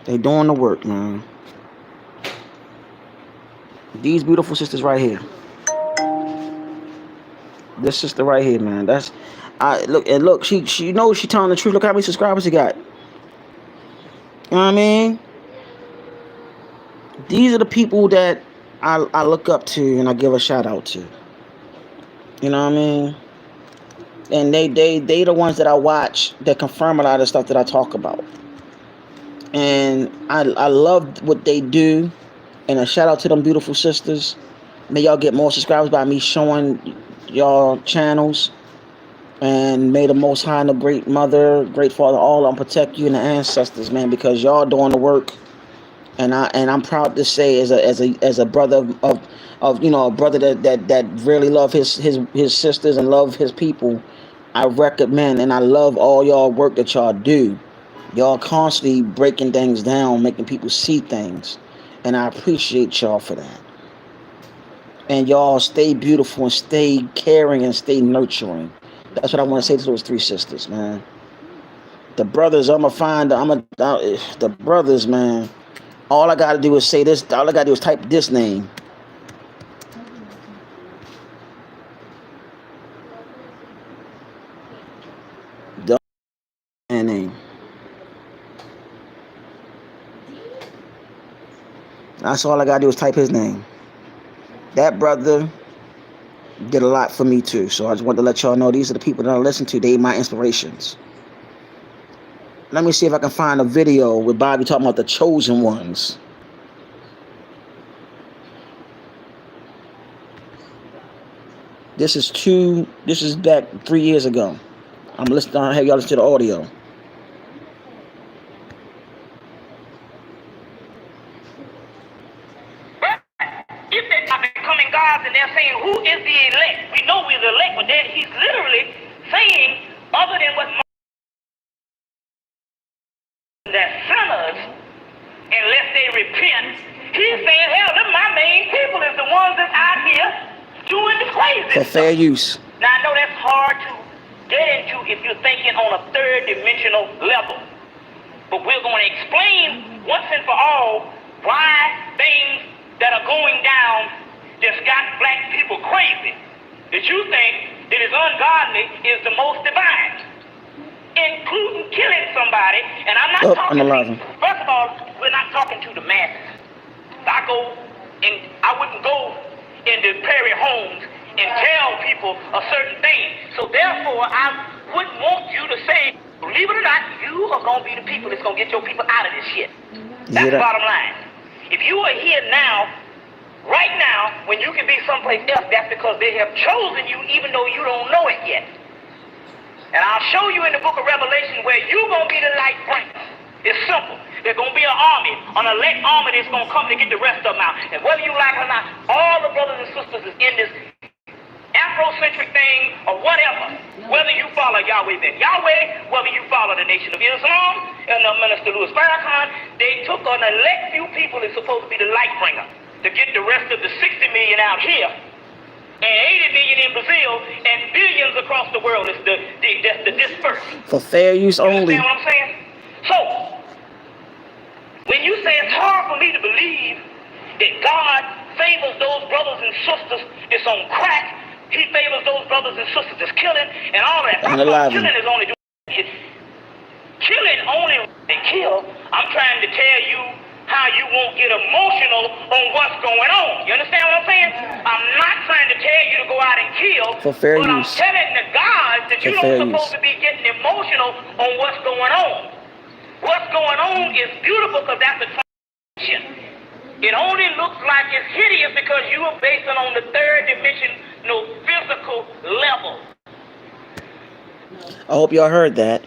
They doing the work, man. These beautiful sisters right here. This sister right here, man. Look. She knows she telling the truth. Look how many subscribers she got. You know what I mean? These are the people that I look up to and I give a shout out to. You know what I mean? And they the ones that I watch that confirm a lot of stuff that I talk about. And I love what they do. And a shout out to them beautiful sisters. May y'all get more subscribers by me showing y'all channels. And may the Most High and the Great Mother, Great Father, all of them protect you and the ancestors, man, because y'all doing the work. And I'm proud to say, as a brother of a brother that really love his sisters and love his people, I recommend and I love all y'all work that y'all do. Y'all constantly breaking things down, making people see things, and I appreciate y'all for that. And y'all stay beautiful and stay caring and stay nurturing. That's what I want to say to those three sisters, man. The brothers, the brothers, man. All I got to do is say this. All I got to do is type this name. That's all I gotta do is type his name. That brother did a lot for me too. So I just want to let y'all know these are the people that I listen to. They my inspirations. Let me see if I can find a video with Bobby talking about the chosen ones. This is back 3 years ago. I'm listening. I have y'all listen to the audio. If they're not becoming gods and they're saying, who is the elect? We know we're the elect, but then he's literally saying, other than what that sinners, unless they repent, he's saying, hell, them my main people is the ones that's out here doing the crazy for fair use. Now, I know that's hard to get into if you're thinking on a third dimensional level. But we're going to explain once and for all why things that are going down just got black people crazy. That you think that is ungodly is the most divine, including killing somebody. And I'm not talking, first of all, we're not talking to the masses. I wouldn't go into prairie homes and tell people a certain thing. So therefore, I wouldn't want you to say, believe it or not, you are going to be the people that's going to get your people out of this shit. That's the bottom line. If you are here now, right now, when you can be someplace else, that's because they have chosen you even though you don't know it yet. And I'll show you in the book of Revelation where you're going to be the light bringer. It's simple. There's going to be an army, an elect army that's going to come to get the rest of them out. And whether you like it or not, all the brothers and sisters is in this Afrocentric thing or whatever. Whether you follow Yahweh Ben Yahweh, whether you follow the Nation of Islam and the Minister Louis Farrakhan, they took an elect few people that's supposed to be the light bringer to get the rest of the 60 million out here and 80 million in Brazil and billions across the world. It's the dispersed. For fair use only. You understand what I'm saying? So, when you say it's hard for me to believe that God favors those brothers and sisters that's on crack, he favors those brothers and sisters that's killing and all that. Killing is only doing killing only kill. I'm trying to tell you how you won't get emotional on what's going on. You understand what I'm saying? I'm not trying to tell you to go out and kill, for fair but use. I'm telling the gods that you don't supposed to be getting emotional on what's going on. What's going on is beautiful because that's a transition. It only looks like it's hideous because you are based on the third dimension, no physical level. I hope y'all heard that.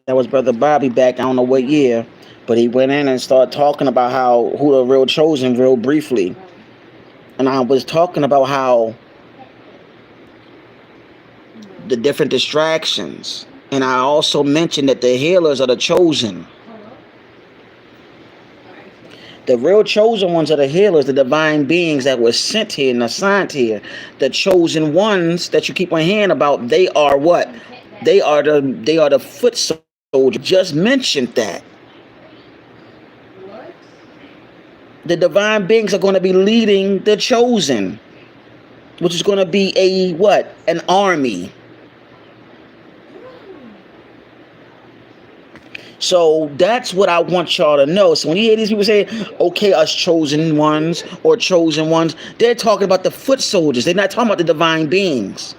That was Brother Bobby back, I don't know what year, but he went in and started talking about who the real chosen real briefly. And I was talking about how the different distractions. And I also mentioned that the healers are the chosen. The real chosen ones are the healers, the divine beings that were sent here and assigned here. The chosen ones that you keep on hearing about, they are what? They are the foot soldiers. Just mentioned that. The divine beings are going to be leading the chosen, which is going to be a what? An army. So that's what I want y'all to know. So when you hear these people say, okay, us chosen ones or chosen ones, they're talking about the foot soldiers. They're not talking about the divine beings.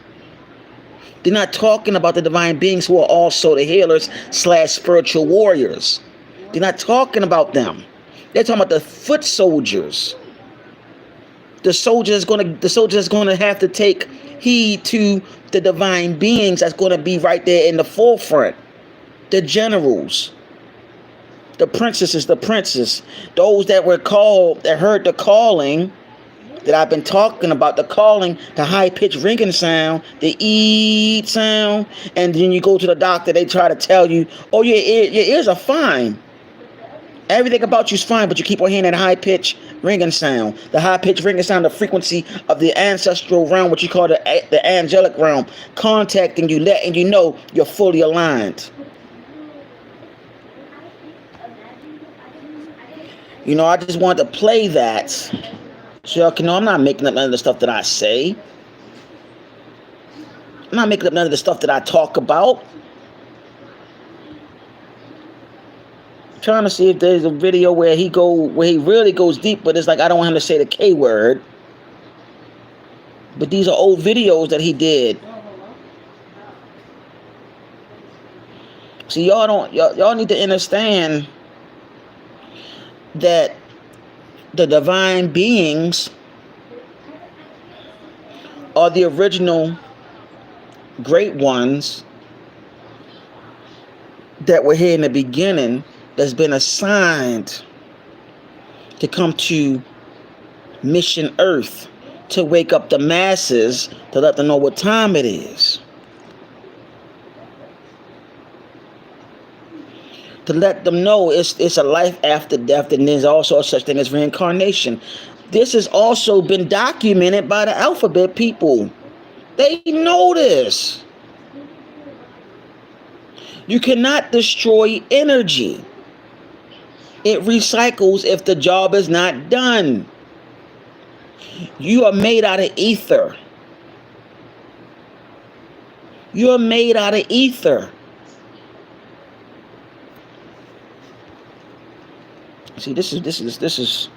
They're not talking about the divine beings who are also the healers / spiritual warriors. They're not talking about them. They're talking about the foot soldiers. The soldier is going to have to take heed to the divine beings that's going to be right there in the forefront. The generals, the princesses, the princes, those that were called, that heard the calling that I've been talking about, the calling, the high-pitched ringing sound, the E sound, and then you go to the doctor, they try to tell you, oh, your ears are fine. Everything about you is fine, but you keep on hearing that high-pitched ringing sound. The high-pitched ringing sound, the frequency of the ancestral realm, what you call the angelic realm, contacting you, letting you know you're fully aligned. You know, I just wanted to play that so y'all can know I'm not making up none of the stuff that I say. I'm not making up none of the stuff that I talk about. Trying to see if there's a video where he really goes deep, but it's like I don't want him to say the K word. But these are old videos that he did. See, y'all need to understand that the divine beings are the original great ones that were here in the beginning, that's been assigned to come to Mission Earth to wake up the masses, to let them know what time it is. To let them know it's a life after death, and there's also such thing as reincarnation. This has also been documented by the alphabet people. They know this. You cannot destroy energy. It recycles if the job is not done. You are made out of ether. You are made out of ether. See, this is.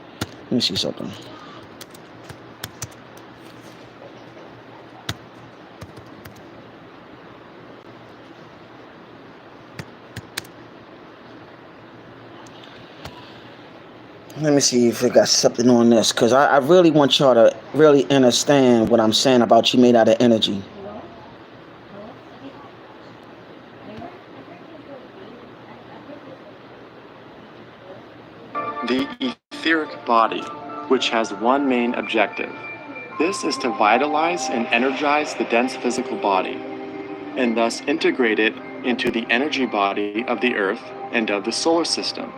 Let me see something. Let me see if it got something on this, because I really want y'all to really understand what I'm saying about you made out of energy. The etheric body, which has one main objective. This is to vitalize and energize the dense physical body, and thus integrate it into the energy body of the Earth and of the solar system.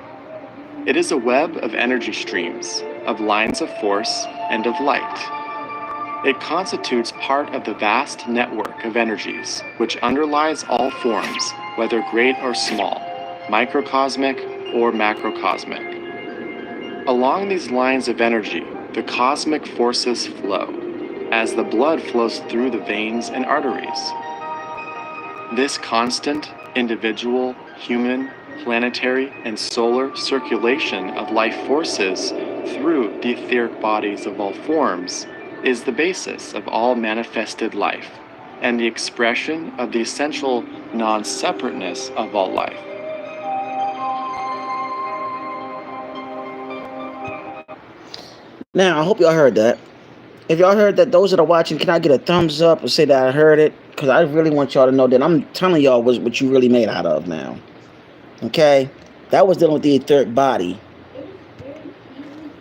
It is a web of energy streams, of lines of force, and of light. It constitutes part of the vast network of energies which underlies all forms, whether great or small, microcosmic or macrocosmic. Along these lines of energy, the cosmic forces flow, as the blood flows through the veins and arteries. This constant, individual, human, planetary, and solar circulation of life forces through the etheric bodies of all forms is the basis of all manifested life, and the expression of the essential non-separateness of all life. Now, I hope y'all heard that. If y'all heard that, those that are watching, can I get a thumbs up and say that I heard it? Because I really want y'all to know that I'm telling y'all what you really made out of now. Okay? That was dealing with the etheric body.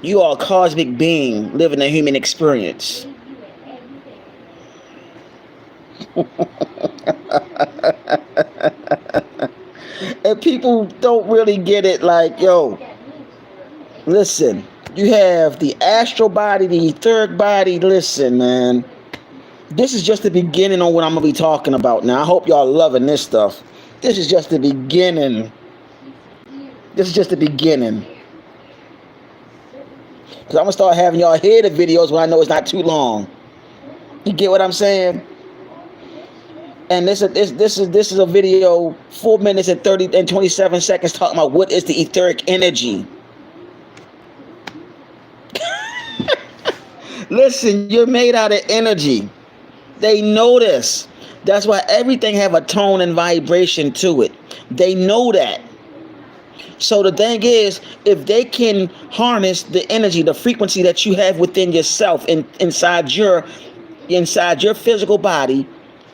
You are a cosmic being living a human experience. And people don't really get it, like, yo, listen. You have the astral body, the etheric body. Listen, man. This is just the beginning on what I'm going to be talking about now. I hope y'all loving this stuff. This is just the beginning. This is just the beginning. Because I'm going to start having y'all hear the videos when I know it's not too long. You get what I'm saying? And this is a video 4 minutes and 27 seconds talking about what is the etheric energy. Listen, you're made out of energy. They know this. That's why everything have a tone and vibration to it. They know that. So the thing is, if they can harness the energy, the frequency that you have within yourself and inside your physical body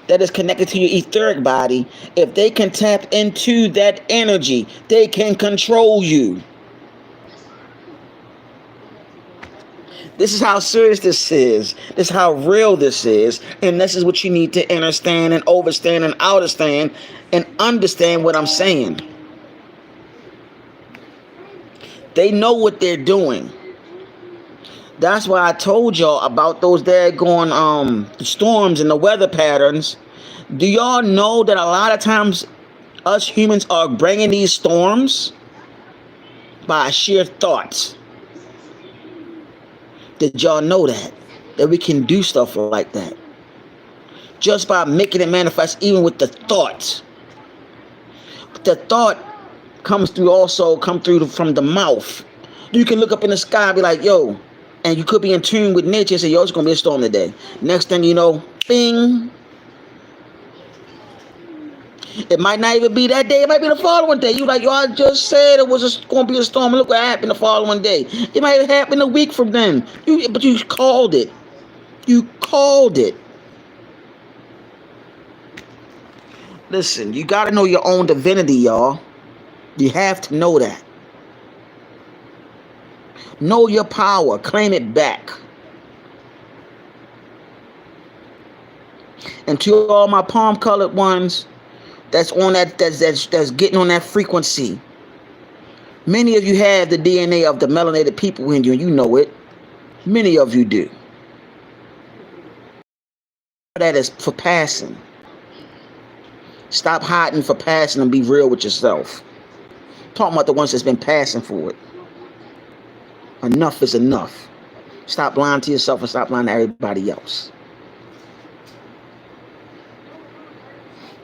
that is connected to your etheric body, if they can tap into that energy, they can control you. This is how serious this is. This is how real this is. And this is what you need to understand and overstand and understand and understand what I'm saying. They know what they're doing. That's why I told y'all about those daggone storms and the weather patterns. Do y'all know that a lot of times us humans are bringing these storms by sheer thoughts? Did y'all know that? That we can do stuff like that? Just by making it manifest, even with the thoughts. The thought come through from the mouth. You can look up in the sky and be like, yo, and you could be in tune with nature and say, yo, it's going to be a storm today. Next thing you know, bing. It might not even be that day. It might be the following day. You like, yo, I just said it was going to be a storm. And look what happened the following day. It might have happened a week from then. But you called it. You called it. Listen, you got to know your own divinity, y'all. You have to know that. Know your power. Claim it back. And to all my palm-colored ones that's on that's getting on that frequency. Many of you have the DNA of the melanated people in you, and you know it. Many of you do. That is for passing. Stop hiding for passing and be real with yourself. Talking about the ones that's been passing for it. Enough is enough. Stop lying to yourself and stop lying to everybody else.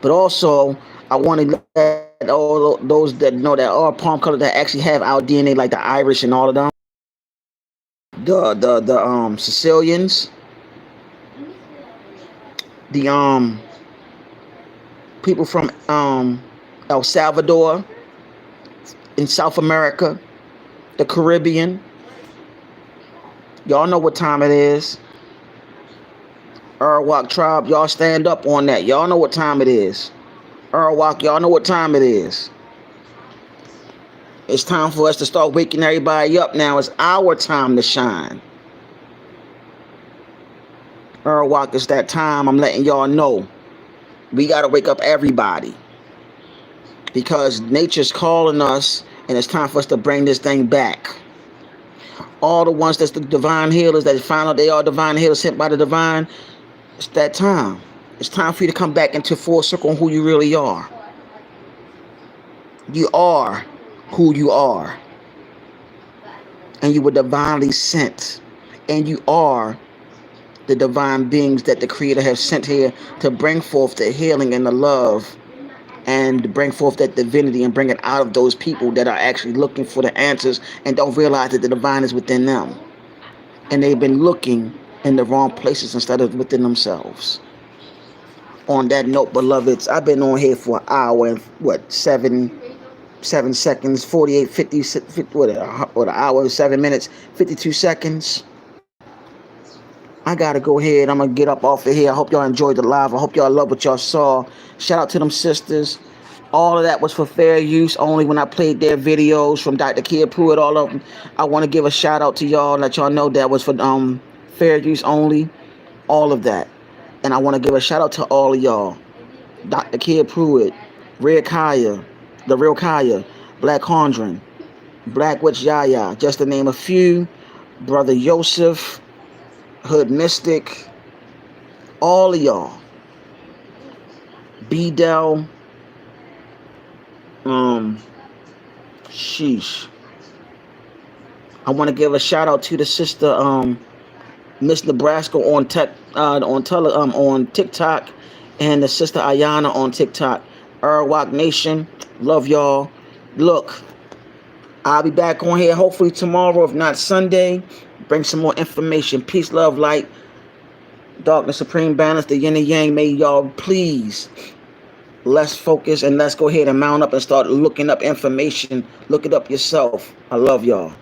But also, I want to let all those that know that are palm color that actually have our DNA, like the Irish and all of them, the Sicilians, the people from El Salvador in South America, the Caribbean. Y'all know what time it is. Arawak tribe, y'all stand up on that. Y'all know what time it is. Arawak, y'all know what time it is. It's time for us to start waking everybody up now. It's our time to shine. Arawak, it's that time. I'm letting y'all know. We got to wake up everybody. Because nature's calling us, and it's time for us to bring this thing back. All the ones that's the divine healers that find out they are divine healers sent by the divine, it's that time. It's time for you to come back into full circle on who you really are. You are who you are. And you were divinely sent. And you are the divine beings that the Creator has sent here to bring forth the healing and the love and to bring forth that divinity and bring it out of those people that are actually looking for the answers and don't realize that the divine is within them. And they've been looking in the wrong places instead of within themselves. On that note, beloveds, I've been on here for an hour and 7 seconds, 48, 50, an hour and 7 minutes, 52 seconds. I gotta go ahead. I'm gonna get up off of here. I hope y'all enjoyed the live. I hope y'all love what y'all saw. Shout out to them sisters. All of that was for fair use only when I played their videos from Dr. Kia Pruitt, all of them. I want to give a shout out to y'all, let y'all know that was for fair use only. All of that. And I want to give a shout out to all of y'all. Dr. Kia Pruitt, Red Kaya, The Real Kaya, Black Hondron, Black Witch Yaya, just to name a few. Brother Yosef, Hood Mystic, all of y'all. B-Del, sheesh. I want to give a shout out to the sister, Miss Nebraska on TikTok, and the sister Ayana on TikTok. Arawak Nation, love y'all. Look, I'll be back on here hopefully tomorrow, if not Sunday. Bring some more information. Peace, love, light, darkness, supreme balance, the yin and yang. May y'all please let's focus and let's go ahead and mount up and start looking up information. Look it up yourself. I love y'all.